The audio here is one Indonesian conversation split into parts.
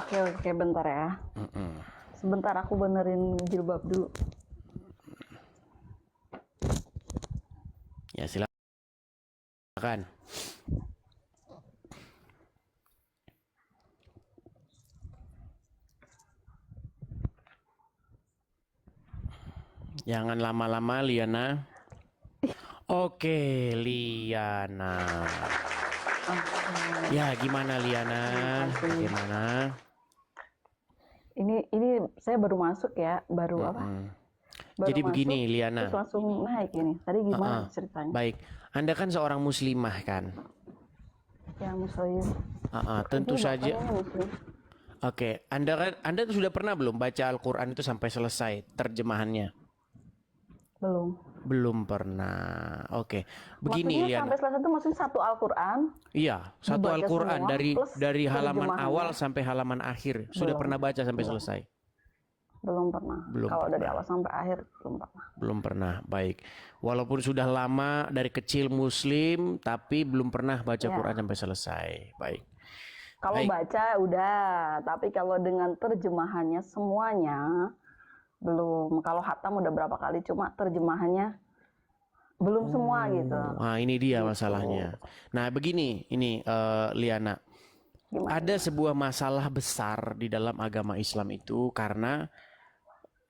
Oke, bentar ya. Sebentar aku benerin jilbab dulu. Ya silakan. Jangan lama-lama, Liana. Oke, Liana. Ya, gimana Liana? Gimana? Ini saya baru masuk ya, baru apa? Baru Jadi masuk, begini, Liana. terus langsung naik ini. Tadi gimana ceritanya? Baik, Anda kan seorang muslimah kan? Ya, muslim. Tentu Ini saja. bapaknya muslim. Oke, Anda sudah pernah belum baca Al-Quran itu sampai selesai terjemahannya? Belum. Belum pernah. Oke, begini Maksudnya Liana. sampai selesai itu maksudnya satu Al-Quran? Iya, satu dibaca Al-Quran semua, plus dari halaman terjemahannya? awal sampai halaman akhir. Sudah Belum. pernah baca sampai selesai? Belum pernah. Belum Kalau dari pernah. awal sampai akhir belum pernah. Belum pernah, baik. Walaupun sudah lama dari kecil muslim, tapi belum pernah baca Ya. Quran sampai selesai. Baik. Kalau Baik. baca udah, tapi kalau dengan terjemahannya semuanya belum. Kalau khatam udah berapa kali, cuma terjemahannya belum semua gitu. Nah, ini dia masalahnya. Nah, begini, ini Liana. Gimana? Ada sebuah masalah besar di dalam agama Islam itu karena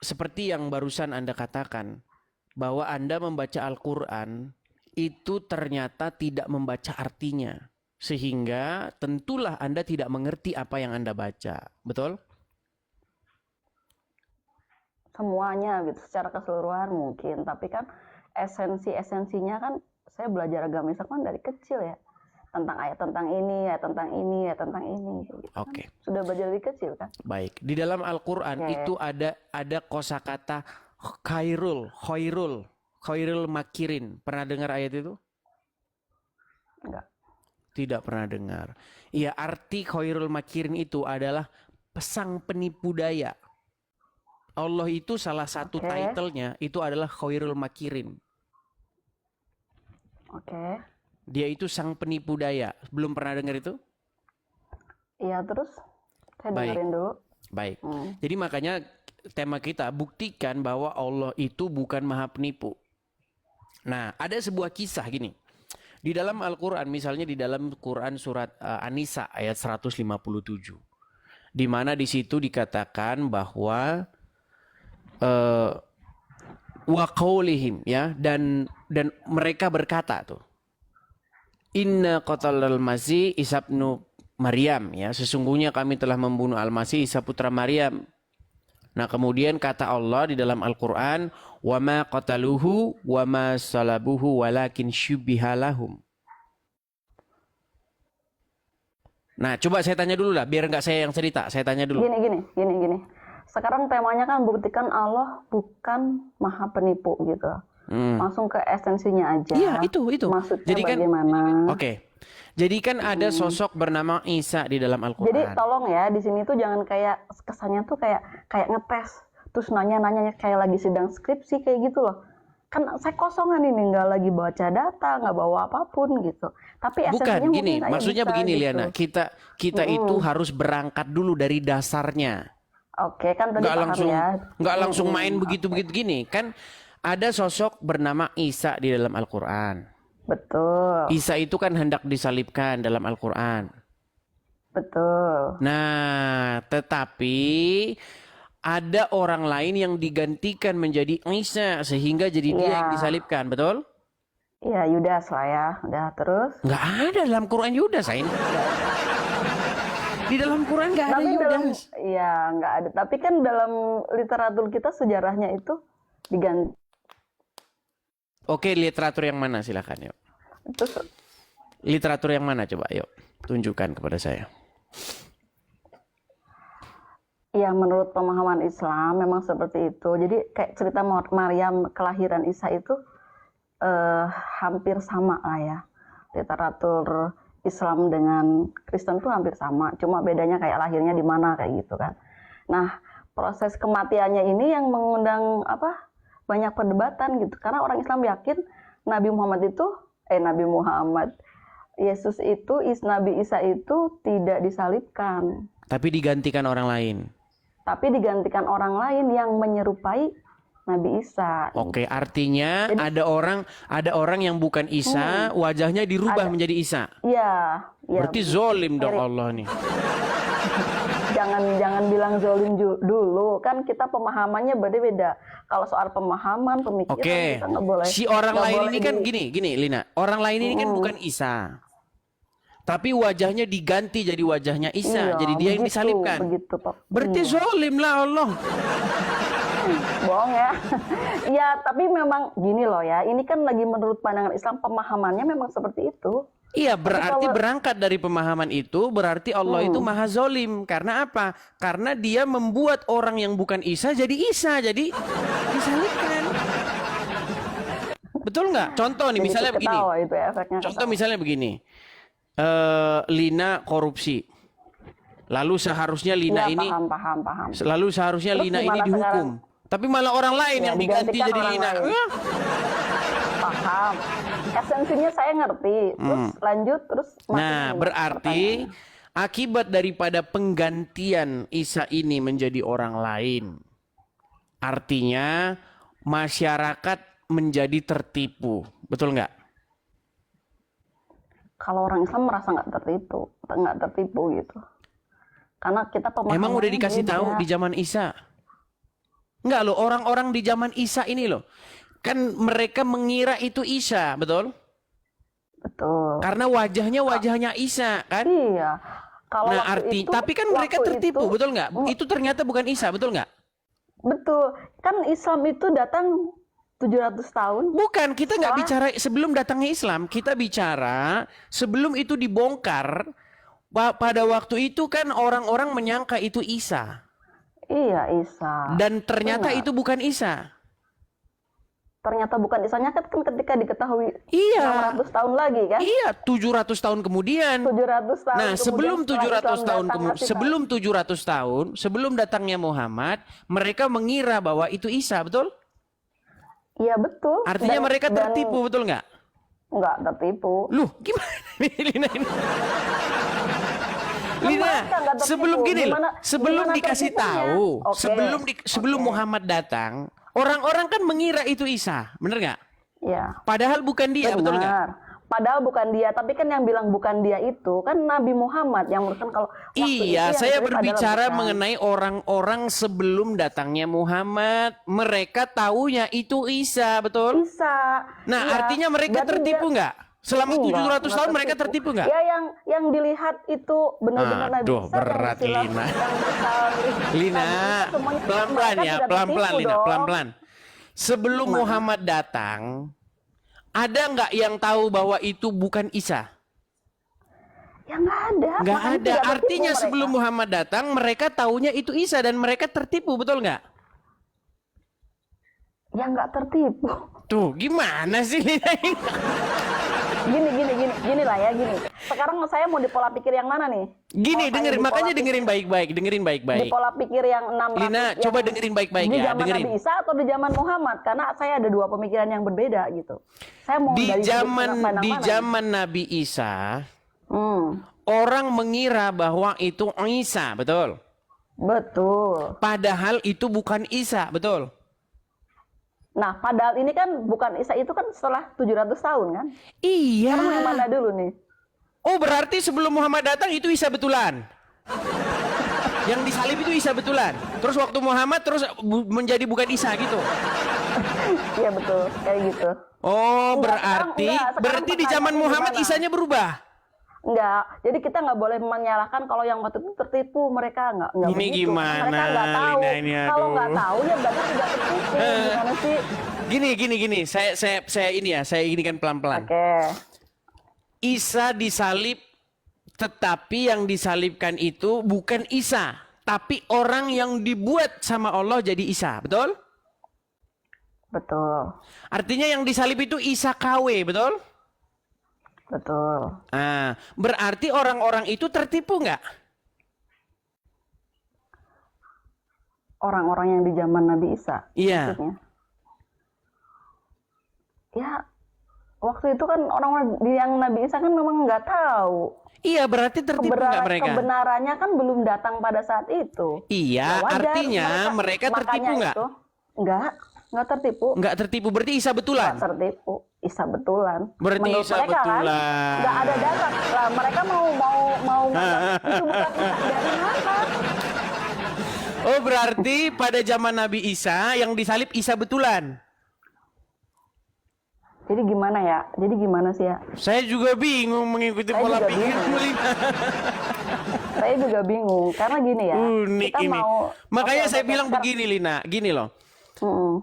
seperti yang barusan Anda katakan, bahwa Anda membaca Al-Quran itu ternyata tidak membaca artinya. Sehingga tentulah Anda tidak mengerti apa yang Anda baca. Betul? Semuanya gitu, secara keseluruhan mungkin. Tapi kan esensinya kan saya belajar agama Islam kan dari kecil ya. Tentang ayat tentang ini, ayat tentang ini, ayat tentang ini. Gitu kan. Oke. Sudah belajar dari kecil kan. Baik. Di dalam Al-Quran itu ada kosakata khairul makirin. Pernah dengar ayat itu? Enggak. Tidak pernah dengar. Iya, arti khairul makirin itu adalah sang penipu daya. Allah itu salah satu titlenya itu adalah khairul makirin. Oke. Dia itu sang penipu daya. Belum pernah dengar itu? Iya, terus saya dengerin dulu. Baik. Jadi makanya tema kita buktikan bahwa Allah itu bukan maha penipu. Nah, ada sebuah kisah gini. Di dalam Al-Quran, misalnya di dalam Quran surat An-Nisa ayat 157. Di mana di situ dikatakan bahwa wa qaulihim, ya, dan mereka berkata tuh, inna qatalal masih Isa ibnu Maryam, ya, sesungguhnya kami telah membunuh Al-Masih Isa putra Maryam. Nah, kemudian kata Allah di dalam Al-Quran, wa ma qataluhu wa ma salabuhu walakin syubbiha lahum. Nah, coba saya tanya dulu lah, biar nggak saya yang cerita, saya tanya dulu. Gini. Sekarang temanya kan buktikan Allah bukan maha penipu gitu. Langsung ke esensinya aja. Iya, itu. Maksudnya jadi kan, bagaimana? Oke. Jadi kan ada sosok bernama Isa di dalam Al-Quran. Jadi tolong ya, di sini tuh jangan kayak kesannya tuh kayak ngetes, terus nanya kayak lagi sidang skripsi kayak gitu loh. Kan saya kosongan ini, nggak lagi baca data, nggak bawa apapun gitu. Tapi bukan esensinya gini, maksudnya bisa, begini gitu. Liana, kita itu harus berangkat dulu dari dasarnya. Oke, kan tadi nggak langsung main begitu gini. Kan ada sosok bernama Isa di dalam Al-Quran. Betul. Isa itu kan hendak disalibkan dalam Al-Quran. Betul. Nah, tetapi ada orang lain yang digantikan menjadi Isa sehingga jadi dia yang disalibkan, betul? Iya, Yudas lah ya. Udah, terus? Nggak ada dalam Quran Yudas, Ain. Di dalam Quran nggak ada Yudas. Iya, nggak ada. Tapi kan dalam literatur kita sejarahnya itu diganti. Oke, literatur yang mana silakan yuk. Terus literatur yang mana coba yuk tunjukkan kepada saya. Ya, menurut pemahaman Islam memang seperti itu. Jadi kayak cerita Maryam kelahiran Isa itu hampir sama lah ya. Literatur Islam dengan Kristen tuh hampir sama. Cuma bedanya kayak lahirnya di mana kayak gitu kan. Nah, proses kematiannya ini yang mengundang banyak perdebatan gitu. Karena orang Islam yakin Nabi Muhammad Yesus itu, Nabi Isa itu tidak disalibkan, Tapi digantikan orang lain. tapi digantikan orang lain yang menyerupai Nabi Isa. Oke, artinya ada orang yang bukan Isa, wajahnya dirubah menjadi Isa. Iya, ya. Berarti zolim dong Allah nih. Jangan bilang zolim dulu, kan kita pemahamannya beda-beda. Kalau soal pemahaman, pemikiran Oke, kita nggak boleh. si orang nggak lain boleh ini kan gini Lina. Orang lain ini kan bukan Isa. Tapi wajahnya diganti jadi wajahnya Isa. Iya, Jadi dia yang disalibkan. Begitu, Pak. Berarti zolim lah Allah. Bohong ya. Ya, tapi memang gini loh ya. Ini kan lagi menurut pandangan Islam, pemahamannya memang seperti itu. Iya, berarti berangkat dari pemahaman itu, berarti Allah itu maha zolim. Karena apa? Karena dia membuat orang yang bukan Isa, jadi disalibkan. Betul nggak? Contoh nih, Jadi misalnya begini. ketawa itu efeknya. Contoh misalnya begini. Lina korupsi. Lalu seharusnya Lina Ya, ini paham. Lalu seharusnya Terus Lina ini gimana dihukum. Tapi malah orang lain Ya, yang diganti digantikan jadi orang Lina. lain. Paham. Esensinya saya ngerti. Terus lanjut terus. Nah, berarti akibat daripada penggantian Isa ini menjadi orang lain. Artinya masyarakat menjadi tertipu. Betul nggak? Kalau orang Islam merasa nggak tertipu gitu. Karena kita pemahamannya Emang udah dikasih beda. tahu di zaman Isa? Enggak loh, orang-orang di zaman Isa ini loh. Kan mereka mengira itu Isa, betul? Betul. Karena wajahnya Isa, kan? Iya. Kalau Nah, tapi kan mereka tertipu, betul nggak? Itu ternyata bukan Isa, betul nggak? Betul. Kan Islam itu datang 700 tahun. Bukan, kita nggak bicara sebelum datangnya Islam. Kita bicara sebelum itu dibongkar. Pada waktu itu kan orang-orang menyangka itu Isa. Iya, Isa. Dan ternyata Benar. itu bukan Isa. Ternyata bukan Isanya kan ketika diketahui Iya. 600 tahun lagi kan? Iya, 700 tahun kemudian. 700 tahun. Nah, sebelum kemudian 700 tahun sebelum 700 tahun, sebelum datangnya Muhammad, mereka mengira bahwa itu Isa, betul? Iya, betul. Artinya mereka tertipu, betul nggak? Nggak tertipu. Loh, gimana nih Lina ini? Lina, mereka nggak tertipu. sebelum gini loh, sebelum Gimana dikasih tertipunya? tahu, Oke. sebelum Muhammad datang, orang-orang kan mengira itu Isa, bener nggak? Iya. Padahal bukan dia, betul nggak? Benar. Padahal bukan dia, tapi kan yang bilang bukan dia itu kan Nabi Muhammad yang merupakan kalau waktu itu Iya, yang saya cerita berbicara adalah bukan. mengenai orang-orang sebelum datangnya Muhammad. Mereka taunya itu Isa, betul? Isa. Nah, Iya. artinya mereka Berarti tertipu dia- nggak? Selama Enggak, 700 tahun nggak mereka tertipu nggak? Ya yang dilihat itu benar-benar Nabi Aduh, Isa berat, yang silaf, Lina. yang disalib. Lina, Nabi Isa semuanya, pelan-pelan mereka ya, tidak pelan-pelan tertipu Lina, dong. pelan-pelan. Sebelum Muhammad datang, ada nggak yang tahu bahwa itu bukan Isa? Ya nggak ada. Nggak Makanya ada. tidak tertipu Artinya mereka. sebelum Muhammad datang, mereka taunya itu Isa dan mereka tertipu, betul nggak? Ya nggak tertipu. Tuh, gimana sih Lina? Gini lah ya, gini. Sekarang saya mau di pola pikir yang mana nih? Gini, Mau saya dengerin, di pola makanya pikir- dengerin baik-baik. Di pola pikir yang 600. Lina, yang coba dengerin baik-baik di ya, zaman dengerin. Nabi Isa atau di zaman Muhammad? Karena saya ada dua pemikiran yang berbeda gitu. Saya mau Di dari sudut zaman pandang di mana? zaman Nabi Isa, Hmm, orang mengira bahwa itu Isa, betul? betul. Padahal itu bukan Isa, betul? Nah, padahal ini kan bukan Isa itu kan setelah 700 tahun kan? Iya. Sekarang yang mana dulu nih? Oh, berarti sebelum Muhammad datang itu Isa betulan. Yang disalib itu Isa betulan. Terus waktu Muhammad terus menjadi bukan Isa gitu. Iya betul, kayak gitu. Oh, Enggak, sekarang berarti di zaman pertanyaannya Muhammad gimana? Isanya berubah. Enggak, jadi kita nggak boleh menyalahkan kalau yang waktu itu tertipu, mereka nggak Ini begitu. gimana, Mereka nggak tahu. Lina ini, Kalau aduh. nggak tahu ya berarti tidak tertipu. Gimana sih? Gini. Saya ini ya, saya ini kan pelan-pelan. Oke. Isa disalib, tetapi yang disalibkan itu bukan Isa, tapi orang yang dibuat sama Allah jadi Isa, betul? Betul. Artinya yang disalib itu Isa KW, betul? Betul. Ah, berarti orang-orang itu tertipu nggak? Orang-orang yang di zaman Nabi Isa. Iya. Maksudnya. Ya, Waktu itu kan orang-orang yang Nabi Isa kan memang nggak tahu. Iya, berarti tertipu nggak mereka? Kebenarannya kan belum datang pada saat itu. Iya, Ya wajar, artinya mereka tertipu nggak? itu nggak tertipu. Nggak tertipu, berarti Isa betulan? Nggak tertipu, Isa betulan. Berarti Menurut Isa mereka betulan. Kan, nggak ada dasar. Lah, mereka mau itu bukan Isa dari mana? Oh, berarti pada zaman Nabi Isa yang disalib Isa betulan? Jadi gimana ya? Jadi gimana sih ya? Saya juga bingung mengikuti Saya pola juga pikir bingung. Lina. Saya juga bingung karena gini ya. Unik kita ini. mau Makanya oke, saya oke, bilang sekarang- begini Lina, gini loh. Mm-mm.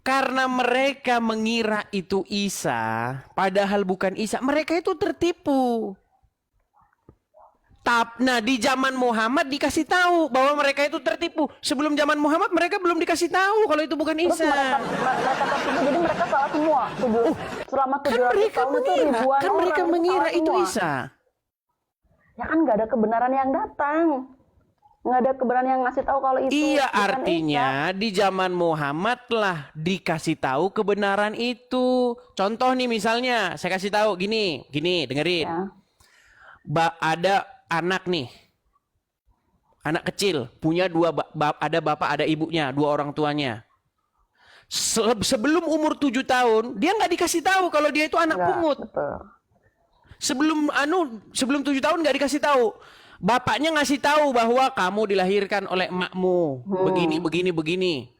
Karena mereka mengira itu Isa, padahal bukan Isa, mereka itu tertipu. Nah, di zaman Muhammad dikasih tahu bahwa mereka itu tertipu. Sebelum zaman Muhammad mereka belum dikasih tahu kalau itu bukan Terus Isa. mereka tertipu, jadi mereka salah semua. Selama Kan 700 mereka tahun itu mengira, ribuan kan orang mereka mengira salah itu semua. Isa. Ya kan nggak ada kebenaran yang datang. Nggak ada kebenaran yang ngasih tahu kalau itu Iya, bukan artinya di zaman Muhammad lah dikasih tahu kebenaran itu. Contoh nih misalnya, saya kasih tahu gini, dengerin. Isa. Ya. Ada anak nih, anak kecil, punya ada bapak, ada ibunya, dua orang tuanya. Sebelum umur 7 tahun, dia nggak dikasih tahu kalau dia itu anak Nggak, pungut. betul. Sebelum 7 tahun nggak dikasih tahu. Bapaknya ngasih tahu bahwa kamu dilahirkan oleh emakmu, begini.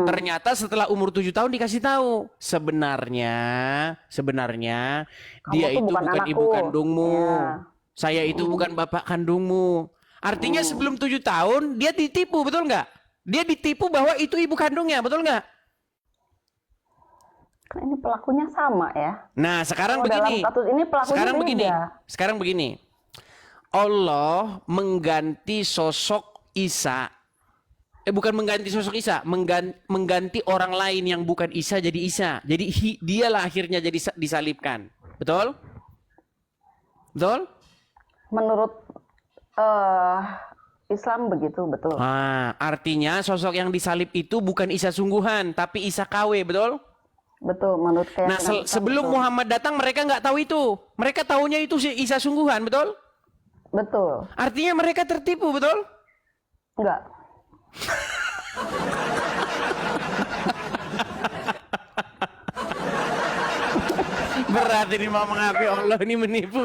Ternyata setelah umur 7 tahun dikasih tahu. Sebenarnya dia tuh itu bukan bukan anakku. ibu kandungmu. Ya. Saya itu bukan bapak kandungmu. Artinya sebelum 7 tahun dia ditipu, betul nggak? Dia ditipu bahwa itu ibu kandungnya, betul nggak? Kan ini pelakunya sama ya. Nah, sekarang Kalau begini. dalam kasus ini pelakunya beda. Sekarang begini. Allah mengganti sosok Isa. Bukan mengganti sosok Isa, mengganti orang lain yang bukan Isa jadi Isa. Jadi dialah akhirnya jadi disalibkan. Betul? Betul? Menurut Islam begitu, betul. Ah, artinya sosok yang disalib itu bukan Isa sungguhan, tapi Isa KW, betul? Betul, menurut Nah, keyakinan Islam, sebelum betul. Muhammad datang mereka nggak tahu itu. Mereka taunya itu si Isa sungguhan, betul? Betul. Artinya mereka tertipu, betul? Enggak. Berat ini mau mengakui Allah ini menipu.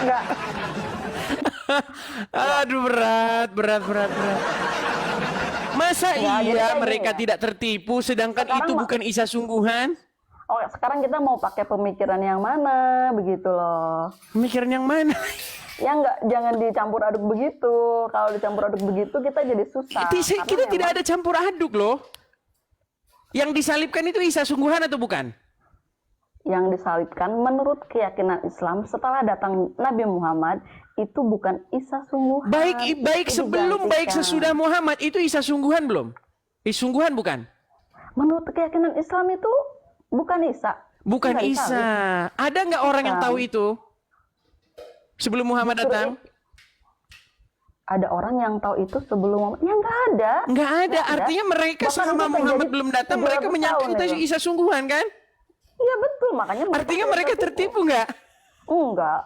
Enggak. Aduh, berat. Masa Ya, jadi iya kayak mereka gini ya. tidak tertipu sedangkan Sekarang itu bukan Isa sungguhan? Oh, sekarang kita mau pakai pemikiran yang mana, begitu loh. Pemikiran yang mana? Ya enggak, jangan dicampur aduk begitu. Kalau dicampur aduk begitu kita jadi susah. Karena Kita tidak memang ada campur aduk loh. Yang disalibkan itu Isa sungguhan atau bukan? yang disalibkan menurut keyakinan Islam setelah datang Nabi Muhammad itu bukan Isa sungguhan. Baik Itu sebelum, baik digantikan. sesudah Muhammad itu Isa sungguhan belum? Sungguhan bukan? Menurut keyakinan Islam itu bukan Isa. Bukan Nggak Isa. disalib. Ada nggak orang yang tahu itu? Sebelum Muhammad Justru datang? Ada orang yang tahu itu sebelum Muhammad? Ya nggak ada. Nggak ada. Nggak ada. Artinya mereka Bahkan selama itu terjadi Muhammad belum datang, 700 mereka menyangka tahun itu Isa sungguhan kan? Iya betul, makanya Artinya mereka tertipu nggak? Enggak.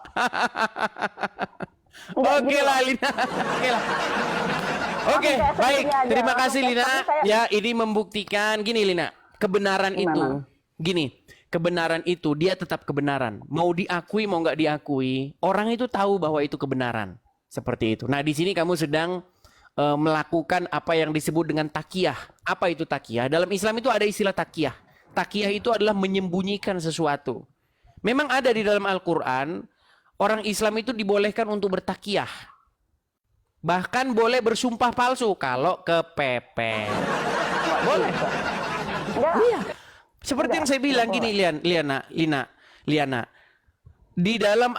Enggak, Oke gitu lah loh. Lina. Oke lah. Oke, kayak baik. sendiri aja. Terima kasih Oke, Lina. tapi saya- Ya, ini membuktikan gini Lina. Kebenaran Gimana? itu, gini. Kebenaran itu dia tetap kebenaran. Mau diakui mau nggak diakui, orang itu tahu bahwa itu kebenaran. Seperti itu. Nah, di sini kamu sedang melakukan apa yang disebut dengan takiyah. Apa itu takiyah? Dalam Islam itu ada istilah takiyah. Takiyah itu adalah menyembunyikan sesuatu. Memang ada di dalam Al-Quran, orang Islam itu dibolehkan untuk bertakiyah. Bahkan boleh bersumpah palsu kalau kepepet. Boleh. Enggak. Iya. Seperti yang saya bilang gini, Liana. Di dalam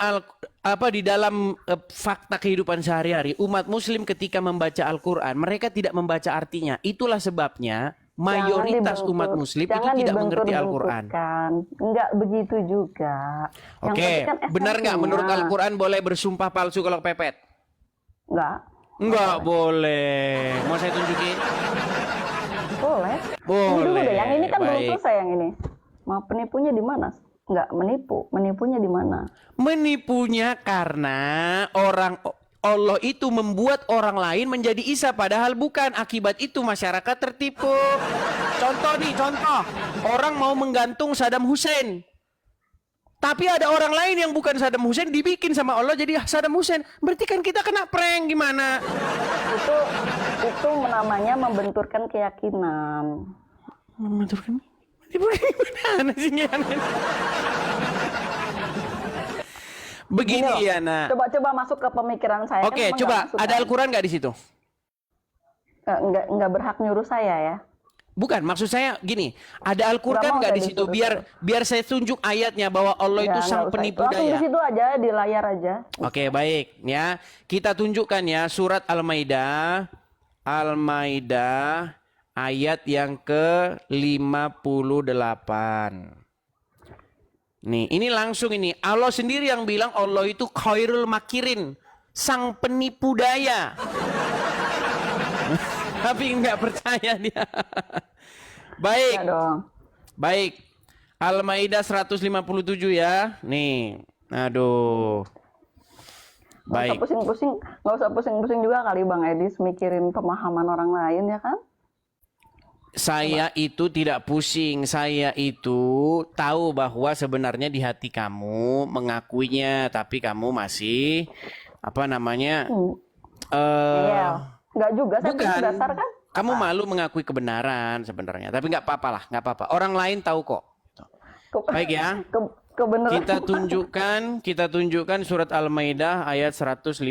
fakta kehidupan sehari-hari, umat muslim ketika membaca Al-Quran, mereka tidak membaca artinya. Itulah sebabnya mayoritas Jangan umat dibentur- muslim itu jangan tidak mengerti Al-Quran. dibentur-benturkan. Enggak begitu juga. Yang Oke, penting kan benar nggak esensinya. menurut Al-Quran boleh bersumpah palsu kalau kepepet? Enggak. Enggak boleh. Mau saya tunjukin? Boleh. Boleh. Ini dulu deh, yang ini kan belum Baik. selesai yang ini. Mau penipunya di mana? Nggak menipu. Menipunya di mana? Menipunya karena Allah itu membuat orang lain menjadi Isa padahal bukan. Akibat itu masyarakat tertipu. Contoh nih, contoh. Orang mau menggantung Saddam Hussein. Tapi ada orang lain yang bukan Saddam Hussein dibikin sama Allah jadi Saddam Hussein. Berarti kan kita kena prank gimana? Itu namanya membenturkan keyakinan. Membenturkan? Gimana sih? Begini Gini loh, ya, Nak. Coba masuk ke pemikiran saya. Oke, Kan emang coba. nggak masuk Ada kan? Al-Quran nggak di situ? Nggak berhak nyuruh saya ya. Bukan, maksud saya gini. Ada Al-Quran Nggak nggak mau di saya situ? disuruh. Biar saya tunjuk ayatnya bahwa Allah itu Nggak sang usah. penipu Langsung di daya. situ aja, di layar aja. Oke, baik ya. Kita tunjukkan ya surat Al-Maidah. Al-Maidah ayat yang ke-58. Nih, ini langsung ini. Allah sendiri yang bilang Allah itu khairul makirin, sang penipu daya. Tapi nggak percaya dia. Baik. Ya dong. Baik. Al-Maidah 157 ya. Nih. Aduh. Baik. Nggak usah pusing-pusing juga kali Bang Edis mikirin pemahaman orang lain ya kan? Saya itu tidak pusing. Saya itu tahu bahwa sebenarnya di hati kamu mengakuinya, tapi kamu masih apa namanya? Iya. Nggak juga, saya Bukan. dasar kan? Kamu malu mengakui kebenaran sebenarnya, tapi nggak apa-apa lah, nggak apa-apa. Orang lain tahu kok. Baik ya. Kebenaran. Kita tunjukkan surat Al-Maidah ayat 157.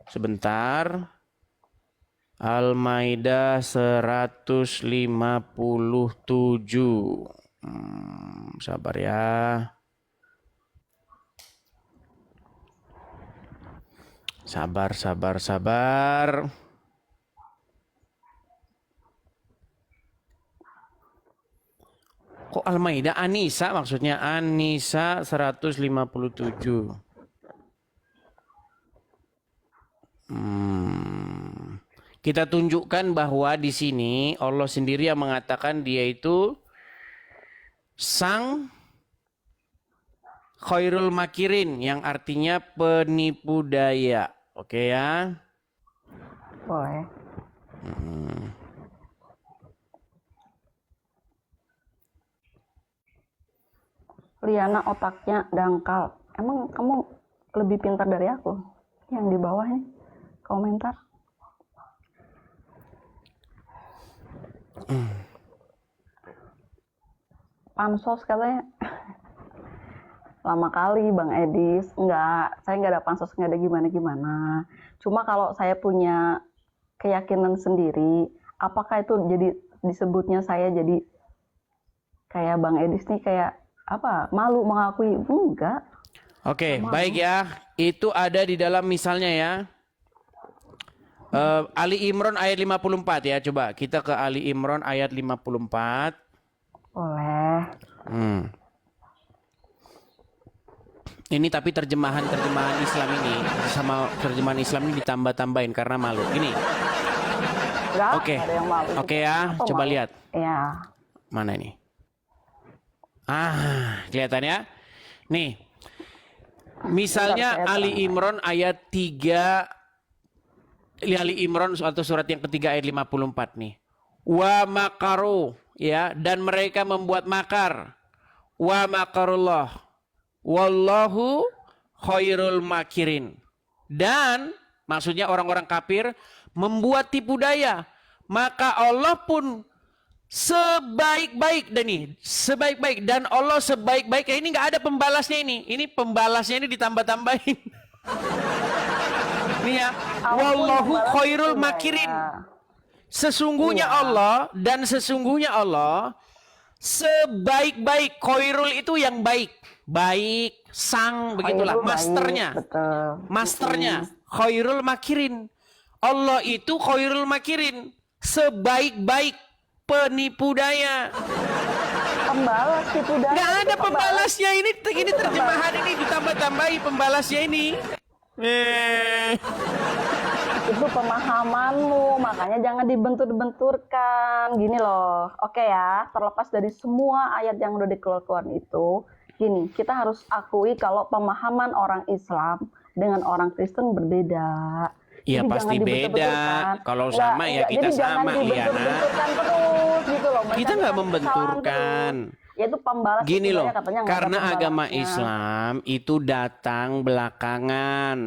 Sebentar. Al-Maidah 157. Sabar ya. Sabar. Kok Al-Maidah? An-Nisa maksudnya. An-Nisa 157. Kita tunjukkan bahwa di sini Allah sendiri yang mengatakan dia itu sang khairul makirin yang artinya penipu daya. Oke ya. Boleh. Liana otaknya dangkal. Emang kamu lebih pintar dari aku? Yang di bawah nih komentar. Pansos katanya. Lama kali Bang Edis. Enggak, saya nggak ada pansos, nggak ada gimana-gimana. Cuma kalau saya punya keyakinan sendiri, apakah itu jadi disebutnya saya jadi kayak Bang Edis nih kayak apa? Malu mengakui? Enggak. Oke, baik ya. Itu ada di dalam misalnya ya. Ali Imran ayat 54 ya. Coba kita ke Ali Imran ayat 54. Boleh. Ini tapi terjemahan Islam ini sama terjemahan Islam ini ditambah-tambahin karena malu. Ini. Enggak, Oke. ada yang malu. Oke ya, Apa coba malu? lihat. Ya. Mana ini? Kelihatan ya? Nih. Misalnya Bentar, saya Ali terang. Imran ayat 3 Ali Imran atau surat yang ketiga ayat 54 nih. Wa makaru ya, dan mereka membuat makar. Wa makarullah. Wallahu khairul makirin. Dan maksudnya orang-orang kafir membuat tipu daya. Maka Allah pun sebaik-baik dan Allah sebaik-baik. Ini nggak ada pembalasnya ini. Ini pembalasnya ini ditambah-tambahin. Nih ya. Wallahu khairul makirin. Sesungguhnya Allah dan sesungguhnya Allah sebaik-baik. Khairul itu yang baik. Baik, sang, begitulah. Masternya. Betul. Masternya. Khairul makirin. Allah itu khairul makirin. Sebaik-baik penipu daya. Pembalas tipu daya. Nggak ada pembalasnya ini terjemahan ini ditambah-tambahi pembalasnya ini. Itu pemahamanmu, makanya jangan dibentur-benturkan. Gini loh, oke ya, terlepas dari semua ayat yang udah dikeluarkan itu, gini, kita harus akui kalau pemahaman orang Islam dengan orang Kristen berbeda. Iya Jadi pasti jangan beda. dibentur-benturkan. Kalau Nggak, sama ya kita jadi jangan sama, Liana. dibentur-benturkan terus gitu loh. Kita nggak Mencari kesalahan membenturkan. terus. Ya itu pembalas Gini itu loh, katanya nggak ada karena agama pembalasnya. Islam itu datang belakangan,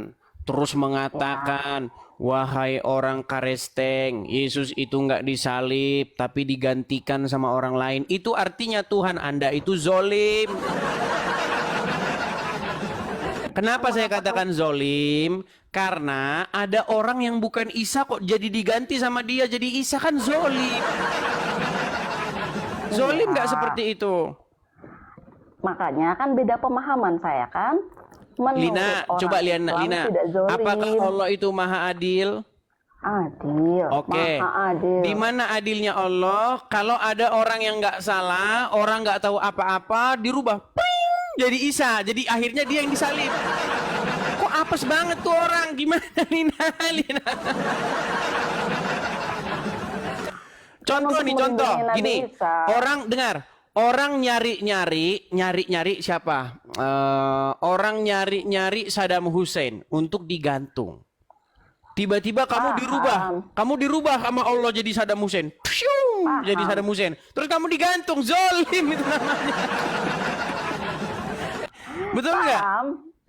terus mengatakan, wahai orang Karesteng, Yesus itu nggak disalib, tapi digantikan sama orang lain. Itu artinya Tuhan Anda itu zolim. Kenapa saya katakan zolim? Karena ada orang yang bukan Isa kok jadi diganti sama dia jadi Isa, kan zolim. Zolim nggak seperti itu? Makanya kan beda pemahaman saya kan. Menurut Lina, orang coba Islam Lina, tidak zolim. apakah Allah itu maha adil? Adil, Oke. maha adil. Di mana adilnya Allah? Kalau ada orang yang nggak salah, orang nggak tahu apa-apa, dirubah, pring, jadi Isa, jadi akhirnya dia yang disalib. Kok apes banget tuh orang? Gimana Lina? Contoh nih, contoh. Gini, orang dengar. Orang nyari siapa? Orang nyari Saddam Hussein untuk digantung. Tiba-tiba kamu dirubah sama Allah jadi Saddam Hussein. Pshung, jadi Saddam Hussein. Terus kamu digantung, zolim itu namanya. Betul nggak?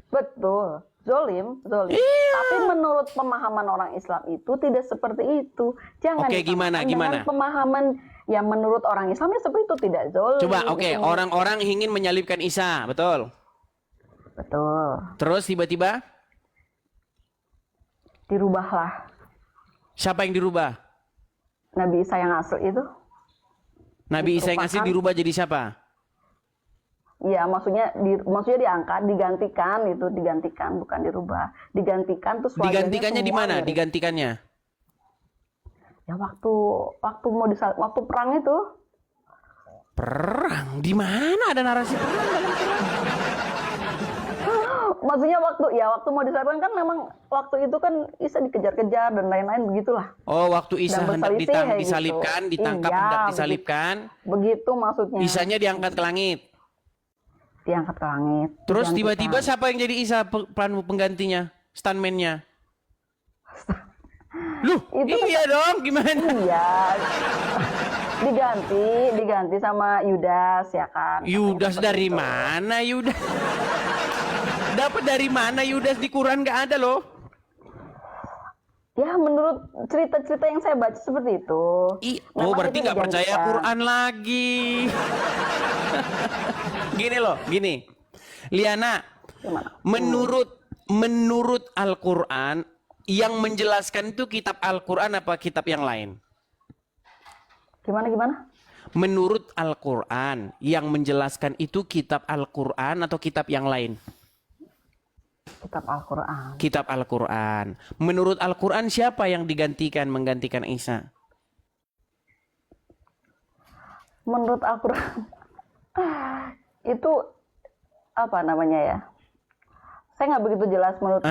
Betul. Zolim. Iya. Tapi menurut pemahaman orang Islam itu tidak seperti itu. Jangan Oke, gimana? dengan pemahaman yang menurut orang Islam ya seperti itu, tidak zolim. Coba, oke, orang-orang ingin menyalibkan Isa, betul? Betul. Terus tiba-tiba Dirubahlah. siapa yang dirubah? Nabi Isa yang asli itu. Nabi Isa yang asli dirubah jadi siapa? Ya, maksudnya diangkat, digantikan, bukan dirubah. Digantikan terus Digantikannya di mana? Mirip. Digantikannya? Ya waktu perang itu. Perang? Di mana ada narasi perang dalam Quran? Maksudnya waktu mau disalibkan kan memang waktu itu kan Isa dikejar-kejar dan lain-lain begitulah. Oh, waktu Isa Dan hendak berselisih disalibkan, gitu. ditangkap Iya, hendak disalibkan. Begitu maksudnya. Isanya diangkat ke langit. Diangkat ke langit. Terus digantikan. tiba-tiba siapa yang jadi Isa penggantinya? Stuntman-nya? Loh, Itu iya dong, gimana? Iya. diganti sama Yudas ya kan. Yudas dari mana Yudas? Dapat dari mana Yudas di Quran nggak ada loh? Ya menurut cerita-cerita yang saya baca seperti itu. Oh, berarti nggak percaya Quran lagi. Gini loh, gini. Liana, Gimana? menurut Al-Quran yang menjelaskan itu kitab Al-Quran apa kitab yang lain? Gimana? Menurut Al-Quran yang menjelaskan itu kitab Al-Quran atau kitab yang lain? Kitab Al-Quran. Kitab Al-Quran. Menurut Al-Quran siapa yang menggantikan Isa? Menurut Al-Quran itu apa namanya ya? Saya nggak begitu jelas menurut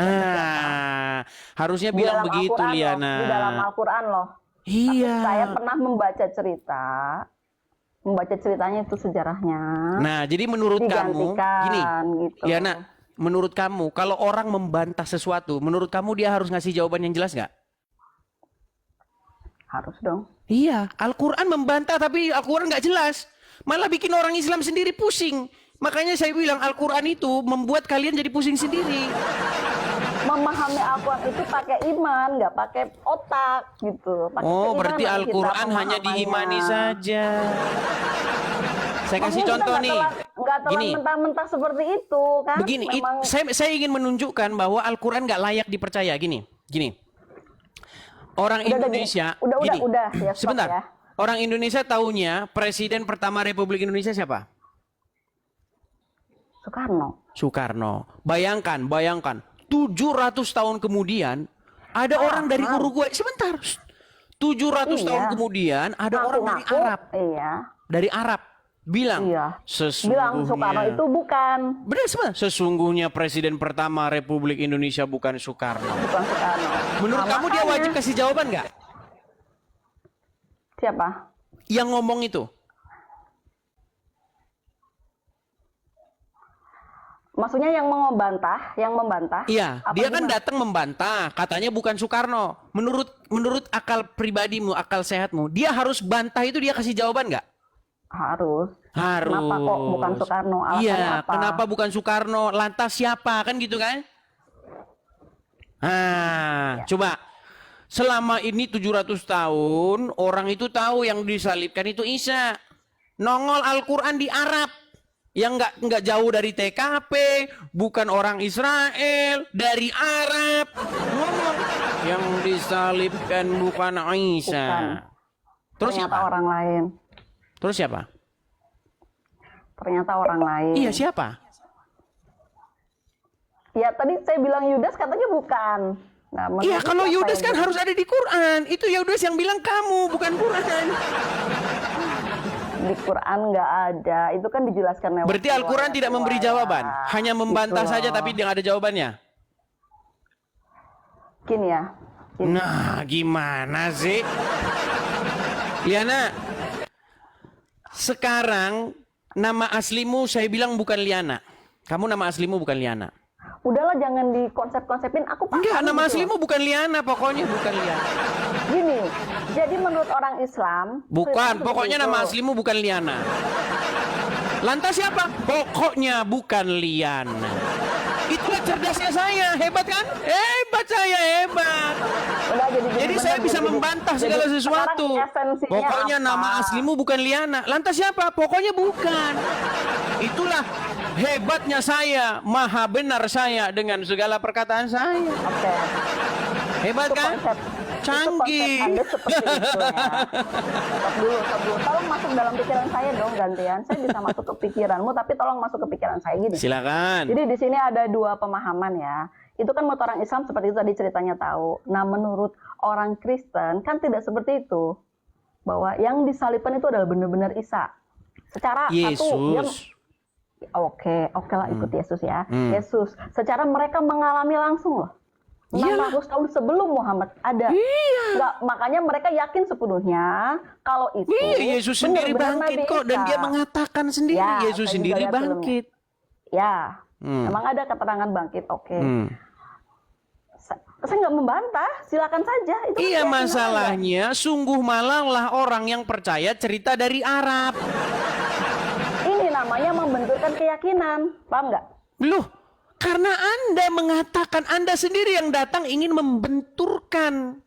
harusnya di bilang dalam begitu, Al-Quran Liana. Loh, di dalam Al-Quran loh. Iya. Tapi saya pernah membaca ceritanya itu sejarahnya. Nah, jadi menurut kamu, gini, gitu. Liana, menurut kamu, kalau orang membantah sesuatu, menurut kamu dia harus ngasih jawaban yang jelas nggak? Harus dong. Iya, Al-Quran membantah tapi Al-Quran nggak jelas. Malah bikin orang Islam sendiri pusing. Makanya saya bilang Al-Quran itu membuat kalian jadi pusing sendiri. Memahami Al-Quran itu pakai iman, nggak pakai otak gitu. Pakai Oh, berarti keimanan Al-Quran kita hanya diimani pemahamannya. saja. Saya kasih Makanya contoh kita nih. nggak telan Gini. mentah-mentah seperti itu kan. Begini, Memang saya ingin menunjukkan bahwa Al-Quran nggak layak dipercaya. Gini. Orang Indonesia, gini. udah ya, stop Sebentar. ya. Orang Indonesia taunya presiden pertama Republik Indonesia siapa? Soekarno. Bayangkan. 700 tahun kemudian ada orang dari Uruguay. Sebentar. 700 tahun kemudian ada orang dari Arab. Iya. Dari Arab bilang Iya. Bilang Soekarno sesungguhnya itu bukan. benar semua. Sesungguhnya presiden pertama Republik Indonesia bukan Soekarno. Bukan Soekarno. Menurut Nah, kamu dia makanya- wajib kasih jawaban nggak? Siapa? Yang ngomong itu. Maksudnya yang membantah, Iya, Apa dia kan gimana? datang membantah, katanya bukan Soekarno. Menurut akal pribadimu, akal sehatmu, dia harus bantah itu dia kasih jawaban nggak? Harus. Harus. Kenapa kok bukan Soekarno? Alasannya Iya, apa? kenapa bukan Soekarno? Lantas siapa? Kan gitu kan? Coba. Selama ini 700 tahun, orang itu tahu yang disalibkan itu Isa. Nongol Al-Quran di Arab. Yang nggak jauh dari TKP, bukan orang Israel, dari Arab. Ngomong yang disalibkan bukan Isa. Bukan. Terus Ternyata siapa? orang lain. Terus siapa? Ternyata orang lain. Iya, siapa? Ya tadi saya bilang Yudas katanya bukan. Nah, Iya, menurut kalau siapa Yudas yang kan bilang? harus ada di Quran. Itu Yudas yang bilang kamu, bukan Quran. Di Quran nggak ada. Itu kan dijelaskan lewat. Berarti Al-Quran tidak memberi jawaban, hanya membantah Gitu saja loh. tapi tidak ada jawabannya. Gini ya. Gini. Nah, gimana sih? Liana, sekarang nama aslimu saya bilang bukan Liana. Kamu nama aslimu bukan Liana. Udahlah jangan dikonsep-konsepin. Aku paham. Enggak, nama gitu. aslimu bukan Liana, pokoknya bukan Liana. Gini. Jadi menurut orang Islam. Bukan, seperti pokoknya itu. nama aslimu bukan Liana. Lantas siapa? Pokoknya bukan Liana. Itulah cerdasnya saya, hebat kan? Hebat saya, hebat. Udah, Jadi saya bisa membantah segala sesuatu. Pokoknya nama aslimu bukan Liana. Lantas siapa? Pokoknya bukan. Itulah hebatnya saya, maha benar saya dengan segala perkataan saya. Oke. Hebat Itu kan? konsep. Canggih. Itu konsep Anda seperti itu ya. Stop dulu. Tolong masuk dalam pikiran saya dong gantian. Saya bisa masuk ke pikiranmu, tapi tolong masuk ke pikiran saya gini. Silakan. Jadi di sini ada dua pemahaman ya. Itu kan menurut orang Islam seperti itu tadi ceritanya tahu. Nah menurut orang Kristen kan tidak seperti itu. Bahwa yang disalibkan itu adalah benar-benar Isa. Secara satu dia Yesus. Oke lah ikut Yesus ya. Yesus. Secara mereka mengalami langsung loh. Iyalah. 600 tahun sebelum Muhammad ada. Iya. Nggak, makanya mereka yakin sepenuhnya kalau itu Iya, Yesus sendiri benar-benar bangkit Nabi kok dan Isa. dia mengatakan sendiri Ya, Yesus saya sendiri juga lihat filmnya. bangkit. Ya, Hmm. emang ada keterangan bangkit. Oke. Hmm. Saya nggak membantah, silakan saja. Itu kan Iya, keyakinan masalahnya sungguh malanglah orang yang percaya cerita dari Arab. Anda. Ini namanya membenturkan keyakinan, paham nggak? Loh, karena Anda mengatakan Anda sendiri yang datang ingin membenturkan.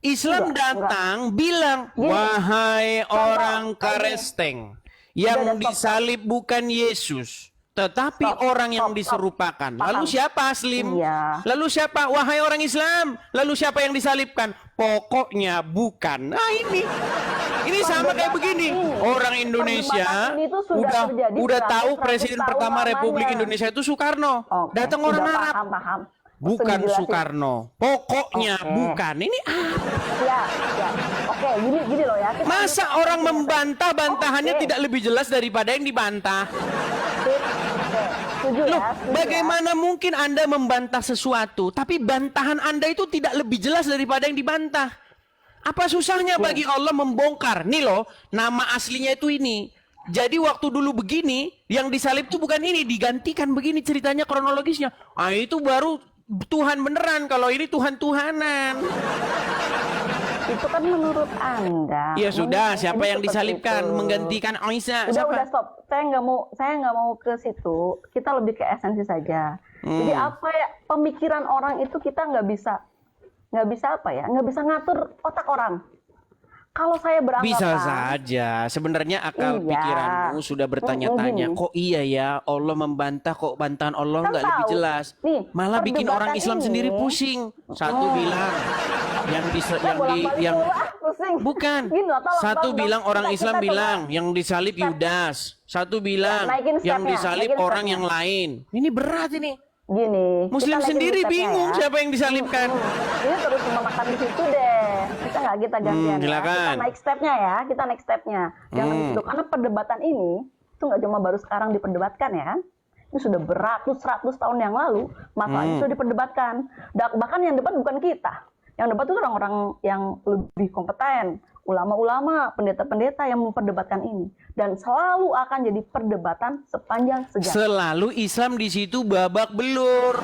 Islam Enggak. datang bilang, Gini. wahai orang Contoh, Karesteng, yang Udah, stop. disalib bukan Yesus, tetapi Stop, orang yang stop. diserupakan. Paham. Lalu siapa Aslim? Iya. Lalu siapa? Wahai orang Islam. Lalu siapa yang disalibkan? Pokoknya bukan. Nah ini sama kayak begini. Orang Indonesia Perdebatan ini tuh sudah terjadi udah 100 tahu presiden tahun pertama lamanya. Republik Indonesia itu Soekarno. Oke, Datang orang udah Arab. Paham. Bukan Sudah dijelasin. Soekarno. Pokoknya Oke. bukan. Ini Ya. Oke, gini loh ya. Kita- masa orang membantah bantahannya Oke. tidak lebih jelas daripada yang dibantah? Oke, setuju Loh, ya. setuju bagaimana mungkin Anda membantah sesuatu, tapi bantahan Anda itu tidak lebih jelas daripada yang dibantah? Apa susahnya bagi Allah membongkar? Nih loh, nama aslinya itu ini. Jadi waktu dulu begini, yang disalib itu bukan ini, digantikan begini ceritanya kronologisnya. Ah itu baru Tuhan beneran, kalau ini Tuhan-Tuhanan. Itu kan menurut Anda. Ya sudah, Menurut siapa Anda yang seperti disalibkan itu. menggantikan Isa? Udah Siapa? stop. Saya nggak mau ke situ. Kita lebih ke esensi saja. Jadi apa ya pemikiran orang itu kita nggak bisa apa ya? Nggak bisa ngatur otak orang. Kalau saya beranggapan Bisa saja. Sebenarnya akal Iya. pikiranmu sudah bertanya-tanya. Gini. Kok iya ya Allah membantah, kok bantahan Allah Kan nggak lebih tahu. jelas. Nih, Malah bikin orang perdebatan Islam ini- sendiri pusing. Satu bilang yang di Saya bolak-balik yang dulu, pusing. bukan. Gini loh, tolong, Satu tolong, bilang dong. orang Kita Islam coba bilang yang disalib Yudas. Satu bilang naikin yang stepnya, disalib naikin orang stepnya. yang lain. Ini berat ini. Gini. Muslim kita naikin sendiri stepnya bingung ya. siapa yang disalibkan. Ini terus menekan di situ deh. Bisa nggak kita gantian ya? silakan. Kita naik stepnya ya. Kita naik stepnya. Jangan di situ. Karena perdebatan ini Itu nggak cuma baru sekarang diperdebatkan ya kan. Itu sudah beratus-ratus tahun yang lalu masalah itu sudah diperdebatkan. Bahkan yang debat bukan kita. Yang debat itu orang-orang yang lebih kompeten, ulama-ulama, pendeta-pendeta yang memperdebatkan ini. Dan selalu akan jadi perdebatan sepanjang sejarah. Selalu Islam di situ babak belur.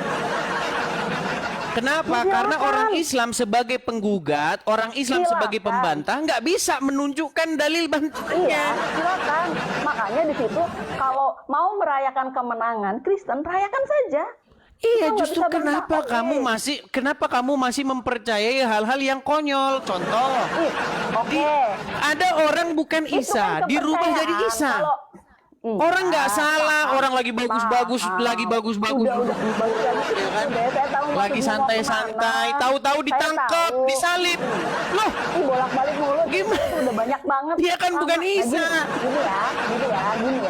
Kenapa? Silakan. Karena orang Islam sebagai penggugat, orang Islam Silakan. sebagai pembantah nggak bisa menunjukkan dalil Iya, bantahnya. silakan. Makanya di situ kalau mau merayakan kemenangan Kristen, rayakan saja. Iya, Kita nggak justru bisa kenapa bantah. kenapa kamu masih mempercayai hal-hal yang konyol? Contoh, Oke. ada orang bukan Itu Isa, kan dirubah jadi kepercayaan. Isa. Orang nggak salah, orang lagi bagus-bagus, lagi bagus-bagus. Udah bagus lagi. Ya kan? Udah, saya tahu Lagi maksudmu mau santai-santai, kemana. tahu-tahu Saya ditangkap, tahu. disalib. Loh, Ih, bolak-balik mulu. Gimana? Itu udah banyak banget. Dia kan bukan Nah, Isa. Gini.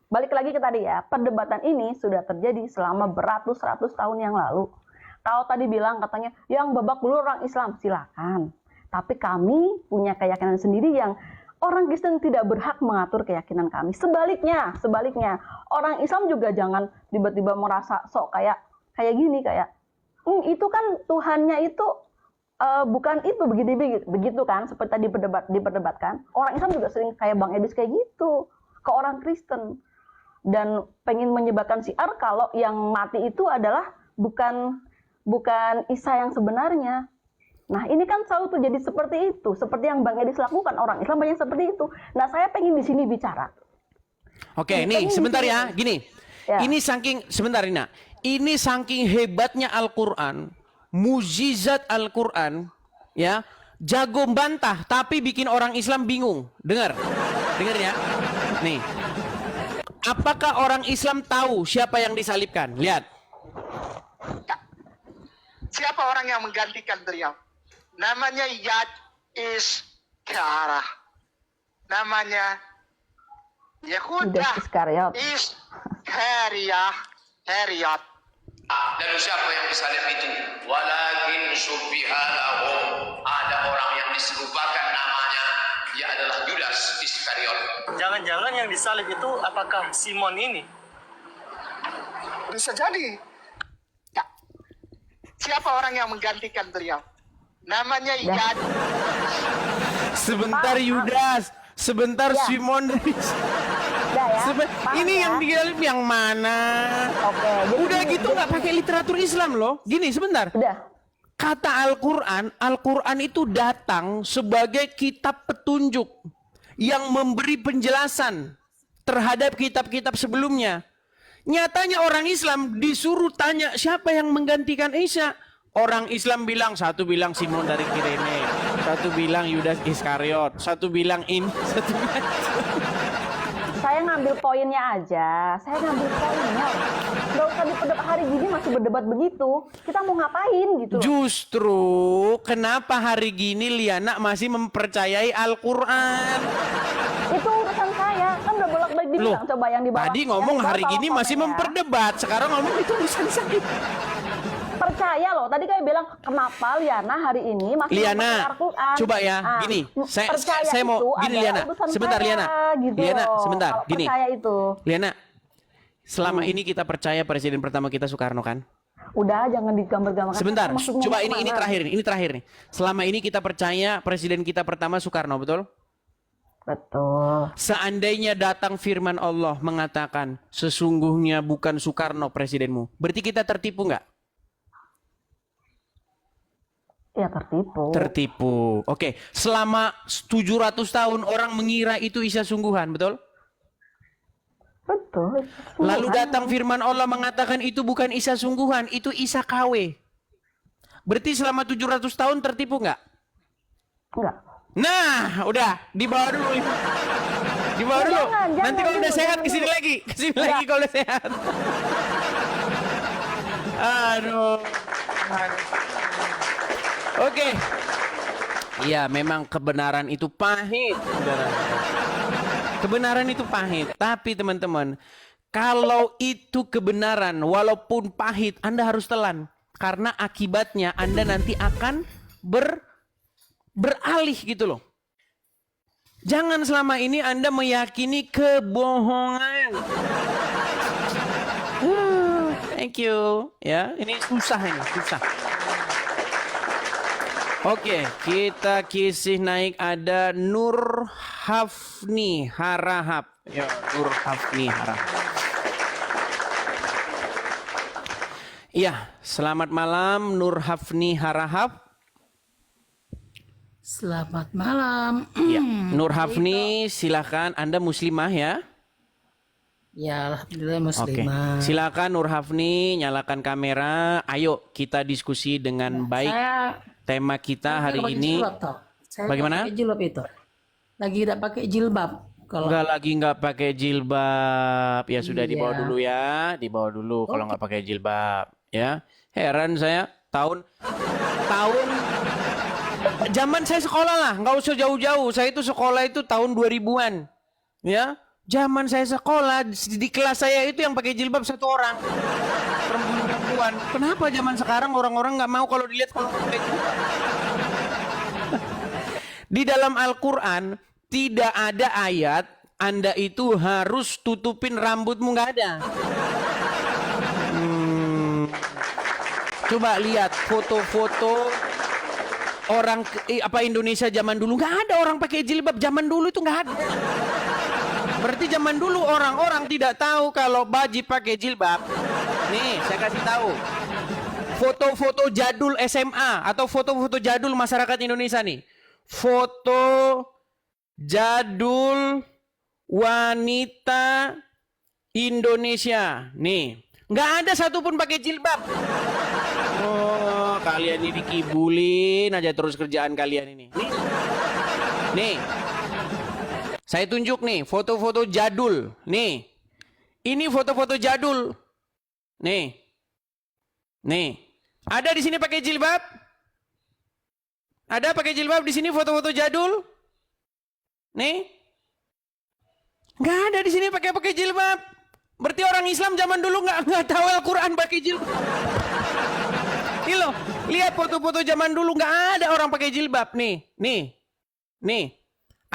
Balik lagi ke tadi ya, perdebatan ini sudah terjadi selama beratus-ratus tahun yang lalu. Kalau tadi bilang katanya, yang babak belur orang Islam, silakan. Tapi kami punya keyakinan sendiri yang orang Kristen tidak berhak mengatur keyakinan kami. Sebaliknya, orang Islam juga jangan tiba-tiba merasa sok kayak gini, kayak itu kan Tuhannya itu bukan itu begitu kan, seperti tadi diperdebatkan. Orang Islam juga sering kayak Bang Edis kayak gitu ke orang Kristen dan pengen menyebarkan syiar kalau yang mati itu adalah bukan Isa yang sebenarnya. Nah, ini kan selalu terjadi seperti itu, seperti yang Bang Edis lakukan. Orang Islam banyak seperti itu. Nah, saya pengen di sini bicara. oke, nih sebentar ya, gini. Ya. Ini saking sebentar Rina. Ini saking hebatnya Al-Qur'an, mukjizat Al-Qur'an, ya. Jago bantah tapi bikin orang Islam bingung. Dengar ya. Nih. Apakah orang Islam tahu siapa yang disalibkan? Lihat. Siapa orang yang menggantikan beliau? Namanya Yad Iskara. Namanya Yudas Yehuda Iskariot. Iskariot. Dan siapa yang disalib itu? Walakin syubbiha lahum. Ada orang yang diserupakan namanya, dia adalah Yudas Iskariot. Jangan-jangan yang disalib itu apakah Simon ini? Bisa jadi. Ya. Siapa orang yang menggantikan beliau? Namanya Yad. Sebentar Yudas, sebentar Ya. Simon. Udah ya. Paham Ini ya? yang disalib yang mana? Oke, jadi Udah gini, gitu nggak pakai literatur Islam loh. Gini sebentar. Udah. Kata Al-Quran itu datang sebagai kitab petunjuk yang memberi penjelasan terhadap kitab-kitab sebelumnya. Nyatanya orang Islam disuruh tanya siapa yang menggantikan Isa. Orang Islam bilang, satu bilang Simon dari Kirene, satu bilang Yudas Iskariot, satu bilang ini, satu bilang Saya ngambil poinnya aja. Nggak usah diperdebat hari gini masih berdebat begitu. Kita mau ngapain gitu loh. Justru kenapa hari gini Liana masih mempercayai Al-Quran? Itu urusan saya. Kan udah bolak-balik dibilang. Coba yang di bawah. Tadi yang ngomong di bawah hari gini kolom masih komennya. memperdebat, sekarang ngomong itu urusan saya. Percaya loh. Tadi kayak bilang kenapa Liana hari ini masih mempercayai Liana, Al-Quran. coba ya, Nah, gini, percaya saya mau itu gini adalah Liana, urusan sebentar saya, Liana, gitu Liana, loh. sebentar, Kalau gini, percaya itu. Liana, selama ini kita percaya presiden pertama kita Soekarno kan? Udah jangan digambar-gambarkan. Sebentar, Maksudnya coba mau ini kemana? ini terakhir nih. Selama ini kita percaya presiden kita pertama Soekarno, betul? Betul. Seandainya datang firman Allah mengatakan sesungguhnya bukan Soekarno presidenmu, berarti kita tertipu nggak? Ya tertipu. Tertipu. Oke, selama 700 tahun orang mengira itu Isa sungguhan, betul? Betul. Lalu datang firman Allah mengatakan itu bukan Isa sungguhan, itu Isa KW. Berarti selama 700 tahun tertipu nggak? Enggak. Nah, udah, dibawa dulu. Dibawa Ya, dulu. jangan Nanti kalau dulu, udah sehat jangan kesini dulu. lagi. Kesini lagi kalau udah sehat. Aduh. Oke. Iya, memang kebenaran itu pahit. Kebenaran itu pahit. Tapi teman-teman, kalau itu kebenaran, walaupun pahit, Anda harus telan. Karena akibatnya Anda nanti akan beralih gitu loh. Jangan selama ini Anda meyakini kebohongan. Thank you. Ya, ini susah ini, susah. Oke, kita kisih naik ada Nur Hafni Harahap. Ya, Nur Hafni Harahap. Iya, selamat malam Nur Hafni Harahap. Selamat malam. Ya, Nur Hafni, silakan. Anda muslimah ya? Ya, alhamdulillah Oke, muslimah. silakan Nur Hafni, nyalakan kamera. Ayo kita diskusi dengan baik. Saya Tema kita hari pakai ini jilbab, toh. Saya bagaimana? pakai jilbab itu. Lagi tidak pakai jilbab. Kalau nggak pakai jilbab. Ya sudah dibawa Iya. dulu ya, dibawa dulu kalau nggak pakai jilbab ya. Heran saya tahun zaman saya sekolah lah, nggak usah jauh-jauh. Saya itu sekolah itu tahun 2000-an. Ya. Zaman saya sekolah di kelas saya itu yang pakai jilbab 1 orang. Perempuan. Kenapa zaman sekarang orang-orang nggak mau kalau dilihat kalau pakai jilbab? Di dalam Al-Quran tidak ada ayat Anda itu harus tutupin rambutmu, nggak ada. Coba lihat foto-foto orang Indonesia zaman dulu, nggak ada orang pakai jilbab. Zaman dulu itu nggak ada. Berarti zaman dulu orang-orang tidak tahu kalau wajib pakai jilbab. Nih, saya kasih tahu. Foto-foto jadul SMA atau foto-foto jadul masyarakat Indonesia nih. Foto jadul wanita Indonesia. Nih, nggak ada satupun pakai jilbab. Oh, kalian ini dikibulin aja terus kerjaan kalian ini. Nih. Saya tunjuk nih foto-foto jadul. Nih. Ini foto-foto jadul. Nih. Nih. Ada di sini pakai jilbab? Ada pakai jilbab di sini foto-foto jadul? Nih. Nggak ada di sini pakai jilbab. Berarti orang Islam zaman dulu nggak tahu Al-Quran pakai jilbab. Ini loh, lihat foto-foto zaman dulu nggak ada orang pakai jilbab. Nih.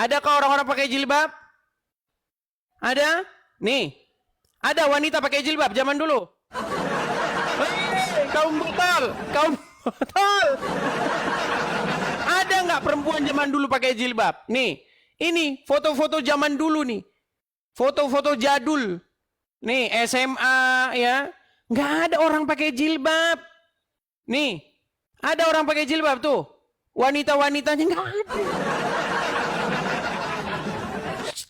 Adakah orang-orang pakai jilbab? Ada? Nih. Ada wanita pakai jilbab zaman dulu. Hei, kaum brutal. Ada nggak perempuan zaman dulu pakai jilbab? Nih. Ini foto-foto zaman dulu nih. Foto-foto jadul. Nih, SMA ya. Nggak ada orang pakai jilbab. Nih. Ada orang pakai jilbab tuh. Wanita-wanitanya nggak ada.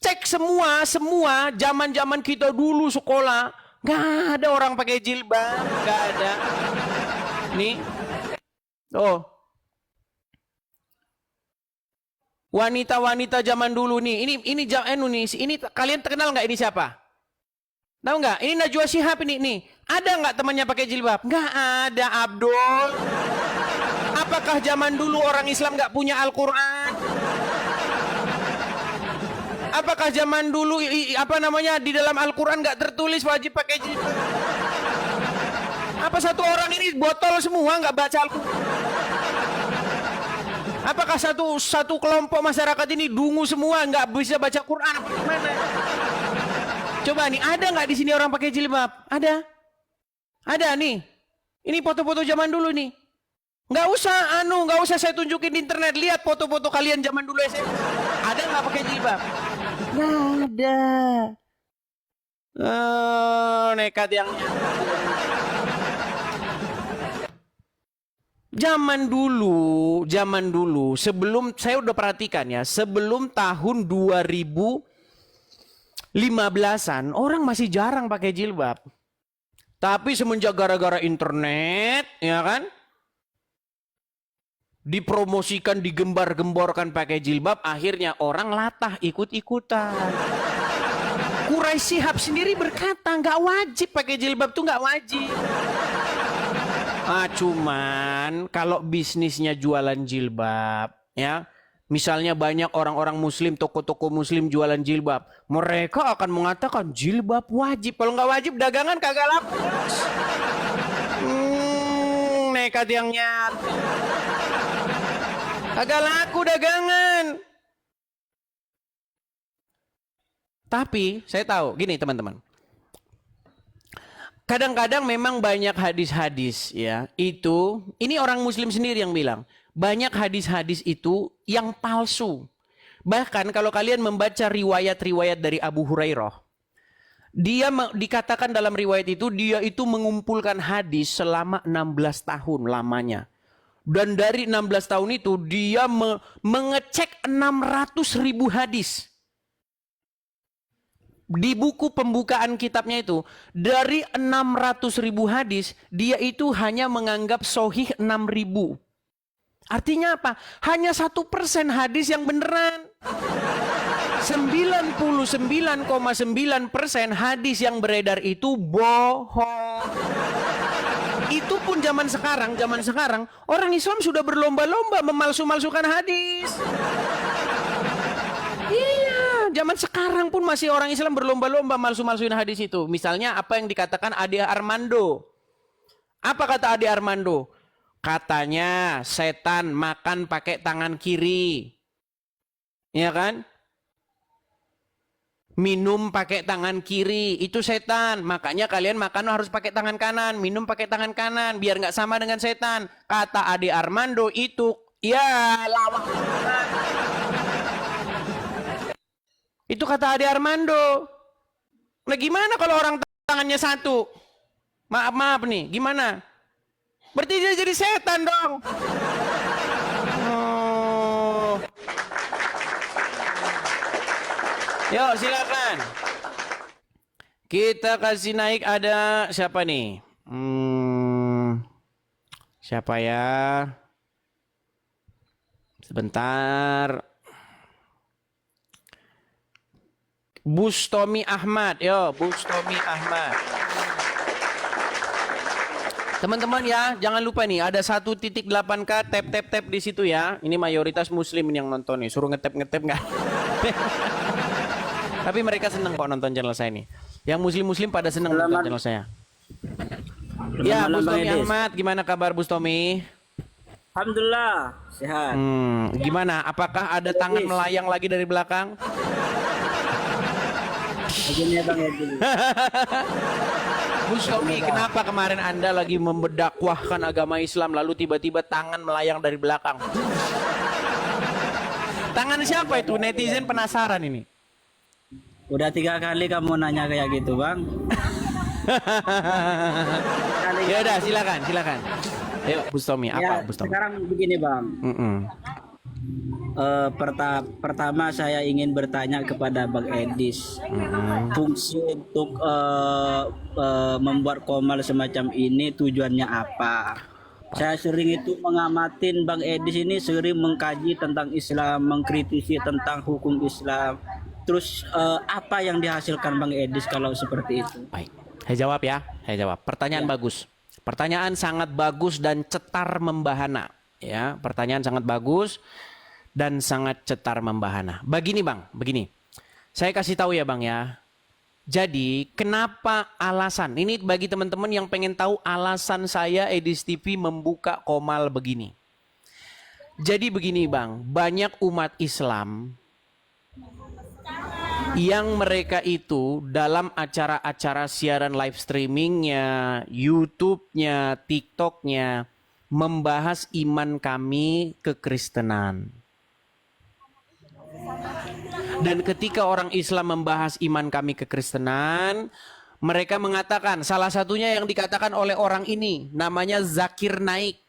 Cek semua zaman kita dulu sekolah nggak ada orang pakai jilbab, nggak ada. Nih, oh, wanita-wanita zaman dulu nih, ini kalian kenal nggak ini siapa? Tahu nggak? Ini Najwa Shihab nih. Ada nggak temannya pakai jilbab? Nggak ada, Abdul. Apakah zaman dulu orang Islam nggak punya Al-Quran? Apakah zaman dulu di dalam Al-Quran nggak tertulis wajib pakai jilbab? Apa satu orang ini botol semua nggak baca Al-Quran? Apakah satu kelompok masyarakat ini dungu semua nggak bisa baca Quran? Apa gimana? Coba nih, ada nggak di sini orang pakai jilbab? Ada? Ada nih. Ini foto-foto zaman dulu nih. Nggak usah saya tunjukin di internet. Lihat foto-foto kalian zaman dulu SMA. Ada nggak pakai jilbab? Nggak ada. Oh, nekat yang zaman dulu sebelum saya udah perhatikan ya, sebelum tahun 2015-an orang masih jarang pakai jilbab. Tapi semenjak gara-gara internet, ya kan? Dipromosikan, digembar-gemborkan pakai jilbab, akhirnya orang latah ikut-ikutan. Quraisy Shihab sendiri berkata nggak wajib pakai jilbab tuh nggak wajib. Cuman kalau bisnisnya jualan jilbab, ya, misalnya banyak orang-orang Muslim, toko-toko Muslim jualan jilbab, mereka akan mengatakan jilbab wajib. Kalau nggak wajib dagangan kagak laku. Nekat yang nyata. Kagak laku dagangan. Tapi saya tahu, gini teman-teman. Kadang-kadang memang banyak hadis-hadis ya, itu, ini orang muslim sendiri yang bilang, banyak hadis-hadis itu yang palsu. Bahkan kalau kalian membaca riwayat-riwayat dari Abu Hurairah, dia dikatakan dalam riwayat itu, dia itu mengumpulkan hadis selama 16 tahun lamanya. Dan dari 16 tahun itu, dia mengecek 600.000 hadis. Di buku pembukaan kitabnya itu, dari 600.000 hadis, dia itu hanya menganggap sahih 6.000. Artinya apa? Hanya 1% hadis yang beneran. 99,9% hadis yang beredar itu bohong. Itu pun zaman sekarang orang Islam sudah berlomba-lomba memalsu-malsukan hadis. Iya, zaman sekarang pun masih orang Islam berlomba-lomba malsu-malsuin hadis itu. Misalnya apa yang dikatakan Ade Armando. Apa kata Ade Armando? Katanya setan makan pakai tangan kiri. Ya kan? Minum pakai tangan kiri, itu setan. Makanya kalian makan harus pakai tangan kanan, minum pakai tangan kanan, biar nggak sama dengan setan. Kata Ade Armando itu, ya lawak. Itu kata Ade Armando. Nah gimana kalau orang tangannya satu? Maaf nih, gimana? Berarti dia jadi setan dong. Yuk silakan. Kita kasih naik ada siapa nih? Siapa ya? Sebentar. Bustomi Ahmad. Yo, Bustomi Ahmad. Teman-teman ya, jangan lupa nih ada 1.8K tap di situ ya. Ini mayoritas muslim yang nonton nih. Suruh ngetap nggak? Tapi mereka senang kok nonton channel saya ini. Yang muslim-muslim pada senang nonton channel saya. Ya, Bustomi Ahmad, gimana kabar Bustomi? Alhamdulillah, sehat. Gimana? Apakah ada tangan melayang lagi dari belakang? Begini ya Bang ya dulu. Bustomi, kenapa kemarin Anda lagi memberdakwahkan agama Islam lalu tiba-tiba tangan melayang dari belakang? Tangan siapa itu? Netizen penasaran ini. Udah 3 kali kamu nanya kayak gitu Bang. Ya udah, silakan. Ayo Bustomi, apa Ya, Bustomi? sekarang begini Bang. Pertama saya ingin bertanya kepada Bang Edis. Fungsi untuk membuat komal semacam ini tujuannya apa? Saya sering itu mengamatin Bang Edis ini, sering mengkaji tentang Islam, mengkritisi tentang hukum Islam. Terus apa yang dihasilkan Bang Edis kalau seperti itu? Baik, saya jawab. Pertanyaan bagus. Pertanyaan sangat bagus dan cetar membahana. Ya, pertanyaan sangat bagus dan sangat cetar membahana. Begini Bang, begini. Saya kasih tahu ya Bang ya. Jadi kenapa alasan, ini bagi teman-teman yang pengen tahu alasan saya Edis TV membuka komal begini. Jadi begini Bang, banyak umat Islam yang mereka itu dalam acara-acara siaran live streamingnya, YouTube-nya, TikTok-nya membahas iman kami kekristenan. Dan ketika orang Islam membahas iman kami kekristenan, mereka mengatakan, salah satunya yang dikatakan oleh orang ini, namanya Zakir Naik.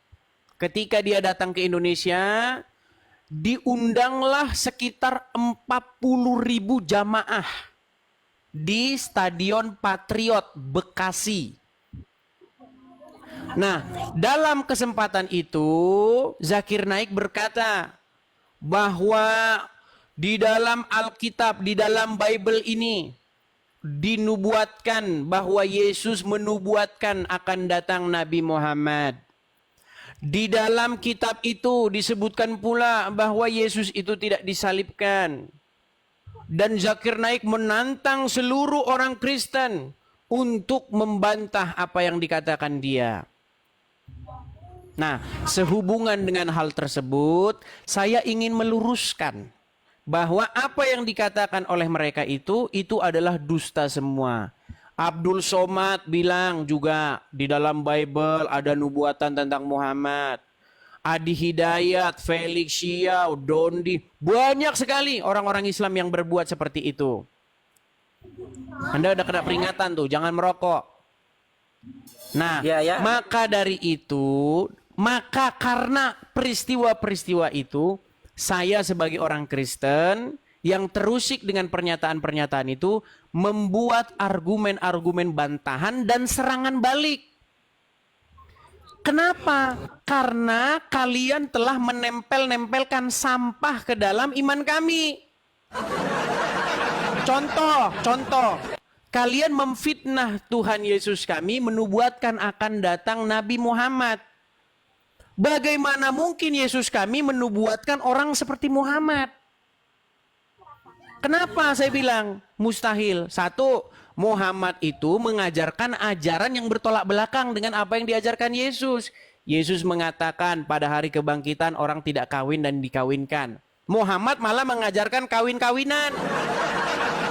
Ketika dia datang ke Indonesia, diundanglah sekitar 40.000 jamaah di Stadion Patriot Bekasi. Nah, dalam kesempatan itu Zakir Naik berkata bahwa di dalam Alkitab, di dalam Bible ini dinubuatkan bahwa Yesus menubuatkan akan datang Nabi Muhammad. Di dalam kitab itu disebutkan pula bahwa Yesus itu tidak disalibkan. Dan Zakir Naik menantang seluruh orang Kristen untuk membantah apa yang dikatakan dia. Nah, sehubungan dengan hal tersebut, saya ingin meluruskan bahwa apa yang dikatakan oleh mereka itu adalah dusta semua. Abdul Somad bilang juga di dalam Bible ada nubuatan tentang Muhammad. Adi Hidayat, Felix Xiao, Dondi, banyak sekali orang-orang Islam yang berbuat seperti itu. Anda udah kena peringatan tuh, jangan merokok. Nah, maka dari itu, maka karena peristiwa-peristiwa itu, saya sebagai orang Kristen yang terusik dengan pernyataan-pernyataan itu, membuat argumen-argumen bantahan dan serangan balik. Kenapa? Karena kalian telah menempel-nempelkan sampah ke dalam iman kami. Contoh. Kalian memfitnah Tuhan Yesus kami, menubuatkan akan datang Nabi Muhammad. Bagaimana mungkin Yesus kami menubuatkan orang seperti Muhammad? Kenapa saya bilang mustahil? Satu, Muhammad itu mengajarkan ajaran yang bertolak belakang dengan apa yang diajarkan Yesus. Yesus mengatakan pada hari kebangkitan orang tidak kawin dan dikawinkan. Muhammad malah mengajarkan kawin-kawinan.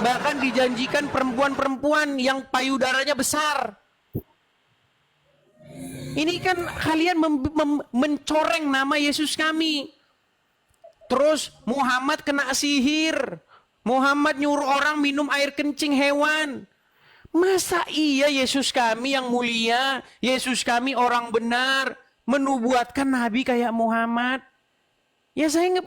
Bahkan dijanjikan perempuan-perempuan yang payudaranya besar. Ini kan kalian mencoreng nama Yesus kami. Terus Muhammad kena sihir. Muhammad nyuruh orang minum air kencing hewan. Masa iya Yesus kami yang mulia, Yesus kami orang benar, menubuatkan nabi kayak Muhammad? Ya saya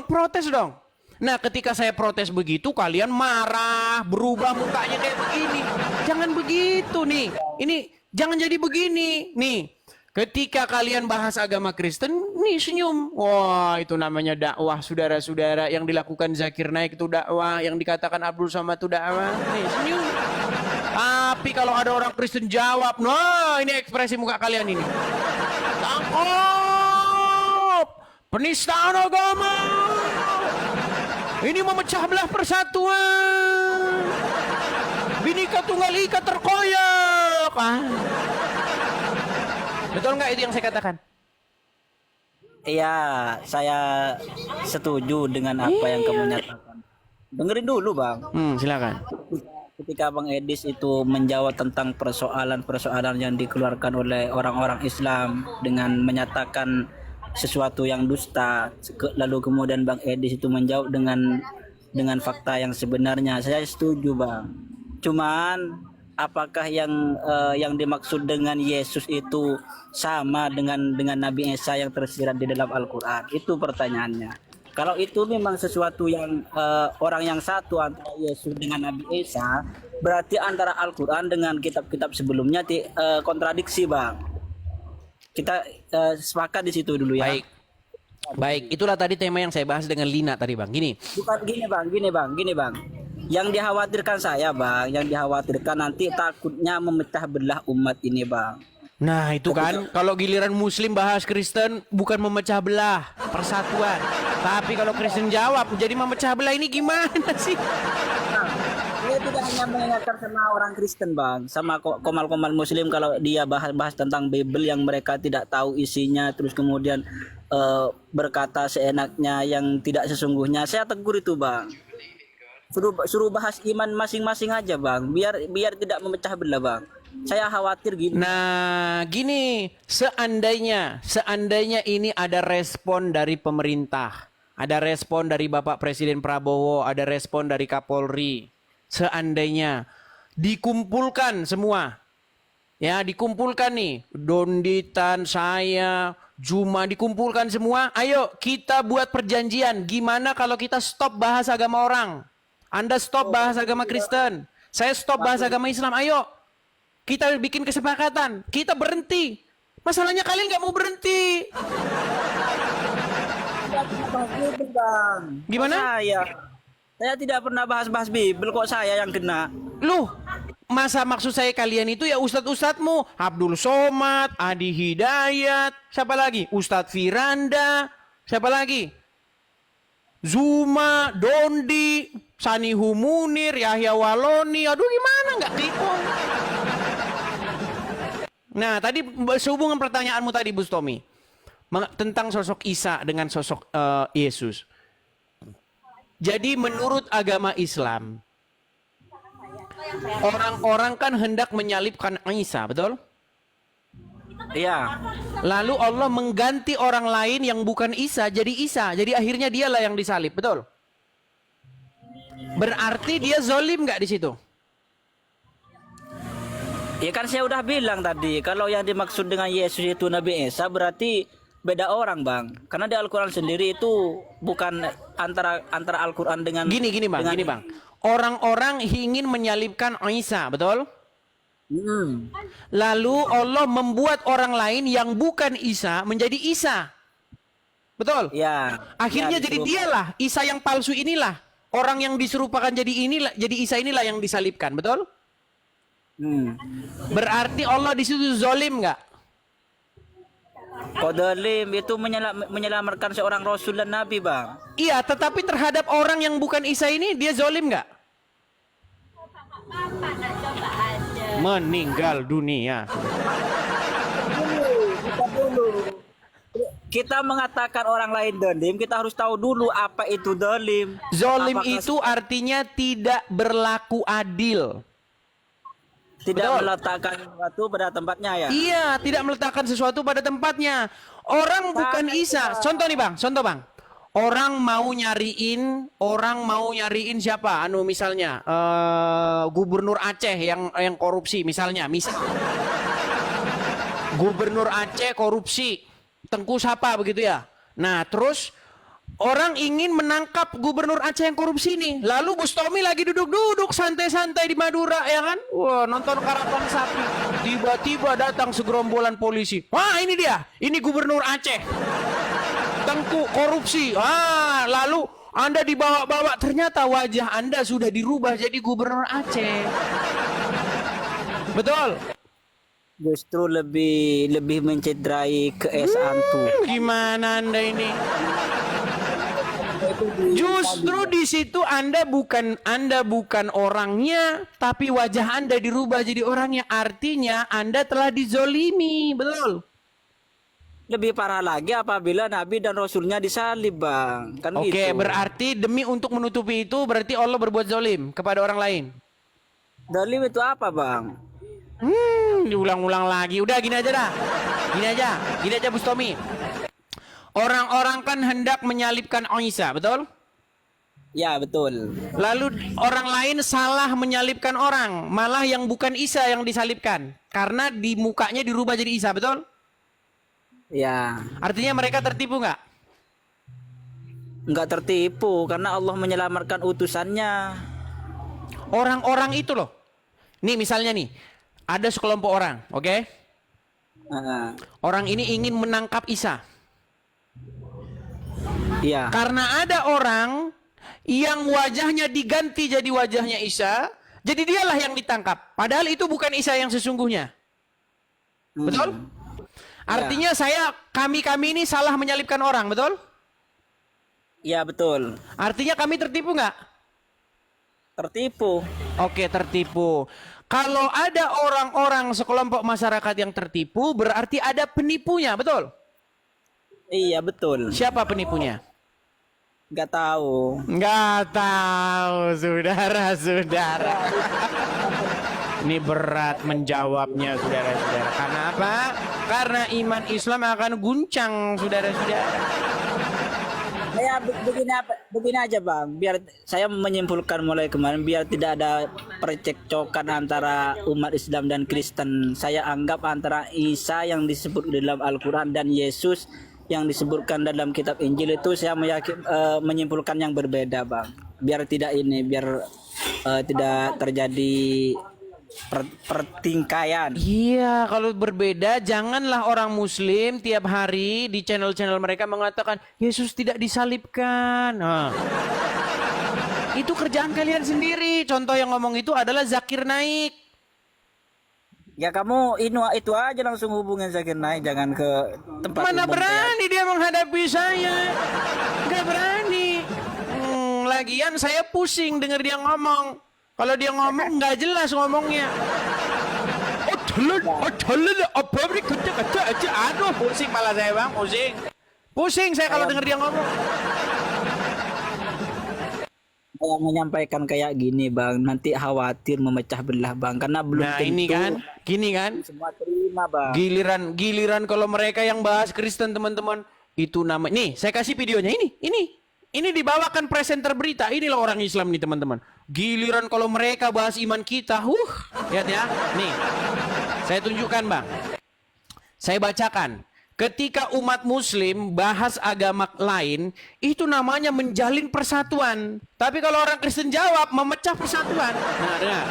protes dong. Nah ketika saya protes begitu, kalian marah, berubah mukanya kayak begini. Jangan begitu nih. Ini jangan jadi begini. Nih, ketika kalian bahas agama Kristen, nih senyum. Wah, itu namanya dakwah, saudara-saudara. Yang dilakukan Zakir Naik itu dakwah, yang dikatakan Abdul Somad itu dakwah. Nih, senyum. Tapi kalau ada orang Kristen jawab, nah ini ekspresi muka kalian ini. Tangkap! Penistaan agama! Ini memecah belah persatuan. Bhinneka Tunggal Ika terkoyak. Betul nggak itu yang saya katakan? Iya, saya setuju dengan apa yang kamu nyatakan. Dengerin dulu, Bang. Silakan. Ketika Bang Edis itu menjawab tentang persoalan-persoalan yang dikeluarkan oleh orang-orang Islam dengan menyatakan sesuatu yang dusta, lalu kemudian Bang Edis itu menjawab dengan fakta yang sebenarnya, saya setuju, Bang. Cuman apakah yang dimaksud dengan Yesus itu sama dengan Nabi Isa yang tersirat di dalam Al-Qur'an? Itu pertanyaannya. Kalau itu memang sesuatu yang orang yang satu antara Yesus dengan Nabi Isa, berarti antara Al-Qur'an dengan kitab-kitab sebelumnya kontradiksi, Bang. Kita sepakat di situ dulu ya. Baik, itulah tadi tema yang saya bahas dengan Lina tadi, Bang. Bukan gini bang. Yang dikhawatirkan saya, Bang, yang dikhawatirkan nanti takutnya memecah belah umat ini, Bang. Nah, itu kan kalau giliran Muslim bahas Kristen bukan memecah belah, persatuan. Tapi kalau Kristen jawab jadi memecah belah, ini gimana sih? Dia tidak hanya mengingatkan sama orang Kristen, Bang, sama komal-komal Muslim kalau dia bahas tentang Bible yang mereka tidak tahu isinya, terus kemudian berkata seenaknya yang tidak sesungguhnya. Saya tegur itu, Bang. Suruh bahas iman masing-masing aja, Bang, biar tidak memecah belah, Bang. Saya khawatir gini. Nah, gini, seandainya ini ada respon dari pemerintah, ada respon dari Bapak Presiden Prabowo, ada respon dari Kapolri. Seandainya dikumpulkan semua, ya dikumpulkan nih, Donditan, saya, Juma, dikumpulkan semua. Ayo kita buat perjanjian. Gimana kalau kita stop bahas agama orang? Anda stop bahas agama Kristen, saya stop bahas agama Islam. Ayo kita bikin kesepakatan, kita berhenti. Masalahnya kalian nggak mau berhenti. Gimana? Saya tidak pernah bahas Bible, kok saya yang kena. Loh, masa maksud saya kalian itu ya ustadz-ustadzmu, Abdul Somad, Adi Hidayat, siapa lagi? Ustadz Firanda, siapa lagi? Zuma, Dondi, Sanihu Munir, Yahya Waloni. Aduh, gimana nggak tipu? Nah, tadi sehubungan pertanyaanmu tadi, Bustomi, tentang sosok Isa dengan sosok Yesus. Jadi menurut agama Islam, orang-orang kan hendak menyalibkan Isa, betul? Iya. Lalu Allah mengganti orang lain yang bukan Isa jadi Isa. Jadi akhirnya dialah yang disalib, betul? Berarti dia zolim nggak di situ? Ya kan saya udah bilang tadi, kalau yang dimaksud dengan Yesus itu Nabi Isa berarti beda orang, Bang. Karena di Al-Qur'an sendiri itu bukan antara Al-Qur'an dengan Gini bang. Orang-orang ingin menyalibkan Isa, betul? Lalu Allah membuat orang lain yang bukan Isa menjadi Isa. Betul? Ya. Akhirnya ya, jadi dialah Isa yang palsu inilah. Orang yang diserupakan jadi Isa inilah yang disalibkan, betul? Berarti Allah di situ zolim nggak? Kok zalim itu menyelamatkan seorang Rasul dan Nabi, Bang. Iya, tetapi terhadap orang yang bukan Isa ini dia zolim nggak? Meninggal dunia. Kita mengatakan orang lain zalim, kita harus tahu dulu apa itu zalim. Zolim Apakah itu artinya tidak berlaku adil. tidak Betul. meletakkan sesuatu pada tempatnya ya. Iya, tidak meletakkan sesuatu pada tempatnya. Orang bukan Isa. Contoh nih bang, Orang mau nyariin siapa? Misalnya Gubernur Aceh yang korupsi misalnya. Gubernur Aceh korupsi. Tengku siapa begitu ya. Nah, terus orang ingin menangkap Gubernur Aceh yang korupsi ini. Lalu Bustomi lagi duduk-duduk santai-santai di Madura ya kan. Wah, nonton karapan sapi. Tiba-tiba datang segerombolan polisi. Wah, ini dia. Ini Gubernur Aceh. Tengku korupsi. Lalu Anda dibawa-bawa. Ternyata wajah Anda sudah dirubah jadi Gubernur Aceh. Betul. Justru lebih mencederai keesaan tuh. Gimana Anda ini? Justru di situ Anda bukan orangnya, tapi wajah Anda dirubah jadi orangnya. Artinya Anda telah dizolimi, betul? Lebih parah lagi apabila Nabi dan Rasulnya disalib, Bang. Kan Oke, gitu. berarti demi untuk menutupi itu berarti Allah berbuat zolim kepada orang lain. Zalim itu apa, Bang? Diulang-ulang lagi. Udah gini aja dah. Gini aja Bustomi. Orang-orang kan hendak menyalibkan Isa, betul? Ya, betul. Lalu orang lain salah menyalibkan orang, malah yang bukan Isa yang disalibkan. Karena di mukanya dirubah jadi Isa, betul? Ya. Artinya mereka tertipu nggak? Nggak tertipu karena Allah menyelamatkan utusannya. Orang-orang itu loh. Nih misalnya nih, ada sekelompok orang, oke? Orang ini ingin menangkap Isa. Iya. Karena ada orang yang wajahnya diganti jadi wajahnya Isa, jadi dialah yang ditangkap. Padahal itu bukan Isa yang sesungguhnya. Betul? Artinya kami ini salah menyalibkan orang, betul? Iya, betul. Artinya kami tertipu nggak? Tertipu. Oke, tertipu. Kalau ada orang-orang sekelompok masyarakat yang tertipu, berarti ada penipunya, betul? Iya, betul. Siapa penipunya? Nggak tahu. Nggak tahu, saudara-saudara. Ini berat menjawabnya, saudara-saudara. Karena apa? Karena iman Islam akan guncang, saudara-saudara. Ya, begini aja, Bang. Biar saya menyimpulkan mulai kemarin, biar tidak ada percekcokan antara umat Islam dan Kristen. Saya anggap antara Isa yang disebut di dalam Al-Quran dan Yesus yang disebutkan dalam kitab Injil itu saya menyimpulkan yang berbeda, Bang. Biar tidak tidak terjadi pertingkaian. Iya, kalau berbeda janganlah orang muslim tiap hari di channel-channel mereka mengatakan Yesus tidak disalibkan. Itu kerjaan kalian sendiri. Contoh yang ngomong itu adalah Zakir Naik. Ya kamu itu aja langsung hubungin Zakir Naik, jangan ke tempat Mana umum berani dia menghadapi saya. Gak berani. Lagian saya pusing denger dia ngomong. Kalau dia ngomong nggak jelas ngomongnya. Aduh, pusing malah saya, Bang, pusing. Pusing saya kalau denger dia ngomong. Saya menyampaikan kayak gini bang, nanti khawatir memecah belah bang, karena belum Nah, tentu ini kan, gini kan. semua terima bang. Giliran kalau mereka yang bahas Kristen teman-teman, itu nama. Nih, saya kasih videonya ini dibawakan presenter berita. Inilah orang Islam nih teman-teman. Giliran kalau mereka bahas iman kita, lihat ya. Nih, saya tunjukkan bang. Saya bacakan. Ketika umat muslim bahas agama lain, itu namanya menjalin persatuan. Tapi kalau orang Kristen jawab, memecah persatuan. Nah, dengar.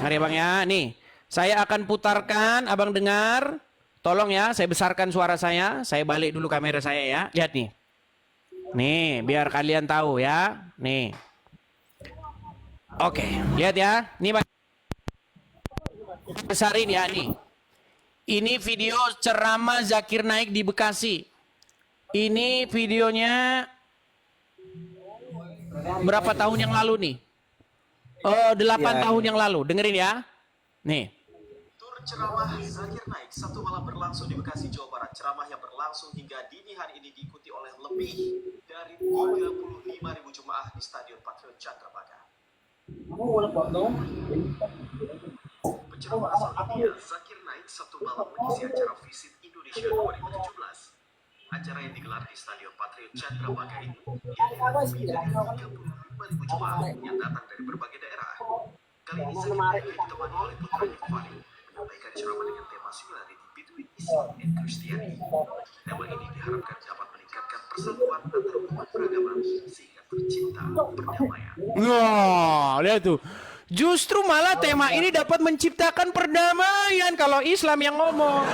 Dengar ya bang ya, nih. Saya akan putarkan, abang dengar. Tolong ya, saya besarkan suara saya balik dulu kamera saya ya. Lihat nih. Nih, biar kalian tahu ya. Nih. Oke, lihat ya. Nih bang. Besarin ya nih. Ini video ceramah Zakir Naik di Bekasi. Ini videonya berapa tahun yang lalu nih? 8 tahun yang lalu. Dengerin ya. Nih. Tur ceramah Zakir Naik satu malam berlangsung di Bekasi, Jawa Barat. Ceramah yang berlangsung hingga dini hari ini diikuti oleh lebih dari 35.000 jemaah di Stadion Patriot Candrabaga. Penceramah asal India, Zakir Naik Sabtu malam mengisi acara Visit Indonesia 2017. Acara yang digelar di Stadion Patriot Candrabaga ini dihadiri lebih dari 35.000 jemaah yang datang dari berbagai daerah. Kali ini Zakir Naik ditemani oleh putranya Farid menyampaikan ceramah dengan tema Similarity Between Islam and Christianity. Tema ini diharapkan dapat meningkatkan persatuan antar umat beragama sehingga tercipta perdamaian. Wah, lihat tuh. Justru malah tema ini dapat menciptakan perdamaian kalau Islam yang ngomong.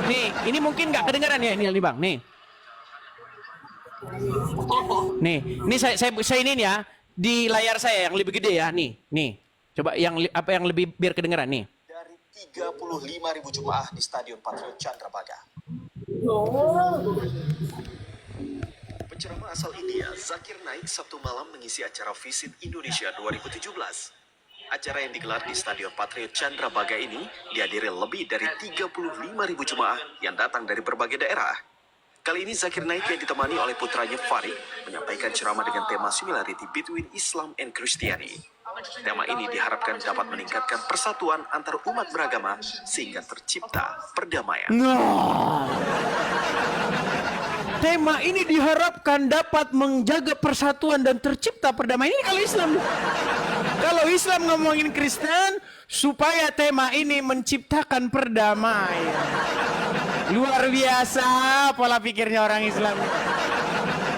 Nih, ini mungkin nggak kedengaran ya ini bang. Nih saya ini ya di layar saya yang lebih gede ya. Nih. Coba apa yang lebih biar kedengaran nih. Dari 35.000 jemaah di Stadion Patriot Candrabaga. Penceramah asal India, Zakir Naik Sabtu malam mengisi acara Visit Indonesia 2017. Acara yang digelar di Stadion Patriot Candrabaga ini dihadiri lebih dari 35.000 jemaah yang datang dari berbagai daerah. Kali ini Zakir Naik yang ditemani oleh putranya Farid menyampaikan ceramah dengan tema Similarity Between Islam and Christianity. Tema ini diharapkan dapat meningkatkan persatuan antar umat beragama sehingga tercipta perdamaian. Tema ini diharapkan dapat menjaga persatuan dan tercipta perdamaian. Ini kalau Islam. Kalau Islam ngomongin Kristen, supaya tema ini menciptakan perdamaian. Luar biasa pola pikirnya orang Islam.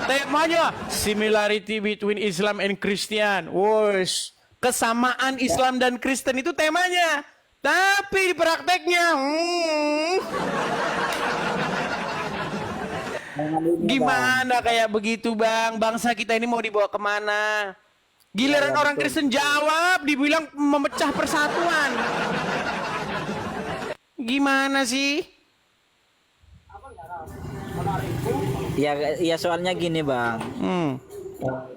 Temanya similarity between Islam and Christian. Wos, kesamaan Islam dan Kristen itu temanya. Tapi di prakteknya, gimana kayak begitu bang? Bangsa kita ini mau dibawa kemana? Giliran orang Kristen jawab, dibilang memecah persatuan. Gimana sih? Ya soalnya gini bang.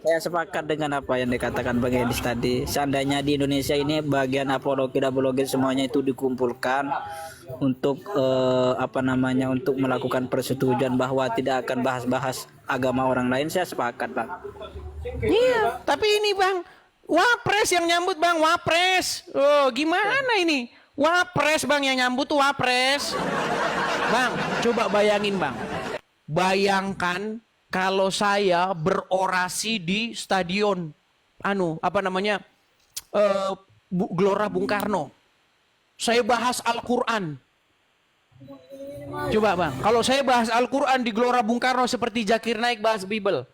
Saya sepakat dengan apa yang dikatakan Bang Edis tadi. Seandainya di Indonesia ini bagian apologi semuanya itu dikumpulkan untuk untuk melakukan persetujuan bahwa tidak akan bahas-bahas agama orang lain, saya sepakat bang. Iya, tapi ini bang, Wapres yang nyambut bang, Wapres. Oh, gimana ini? Wapres bang yang nyambut tuh Wapres. Bang, coba bayangin bang. Bayangkan kalau saya berorasi di stadion, Gelora Bung Karno. Saya bahas Al-Quran. Coba bang, kalau saya bahas Al-Quran di Gelora Bung Karno seperti Zakir Naik bahas Bible.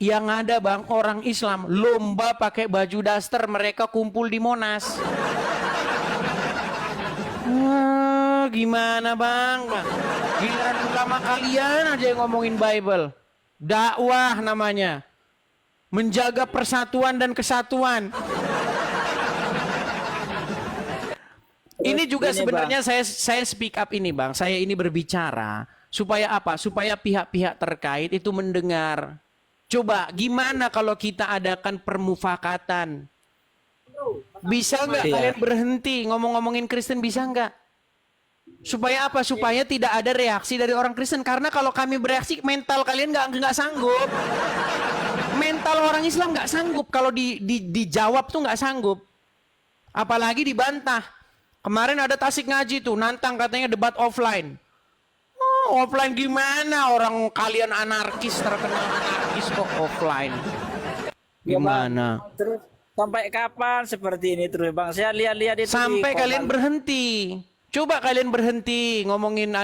Yang ada bang, orang Islam lomba pakai baju daster, mereka kumpul di Monas. Gimana bang? Giliran ulama kalian aja yang ngomongin Bible. Dakwah namanya. Menjaga persatuan dan kesatuan. Ini juga sebenarnya saya speak up ini bang. Saya ini berbicara supaya apa? Supaya pihak-pihak terkait itu mendengar. Coba gimana kalau kita adakan permufakatan? Bisa nggak kalian berhenti ngomong-ngomongin Kristen, bisa nggak? Supaya apa? Supaya tidak ada reaksi dari orang Kristen. Karena kalau kami bereaksi, mental kalian nggak sanggup. Mental orang Islam nggak sanggup. Kalau dijawab tuh nggak sanggup. Apalagi dibantah. Kemarin ada Tasik Ngaji tuh, nantang katanya debat offline. Oh, offline gimana? Orang kalian anarkis, terkenal anarkis kok offline. Gimana? Terus sampai kapan seperti ini terus Bang? Saya lihat-lihat itu Sampai di kalian komen. berhenti. Coba kalian berhenti ngomongin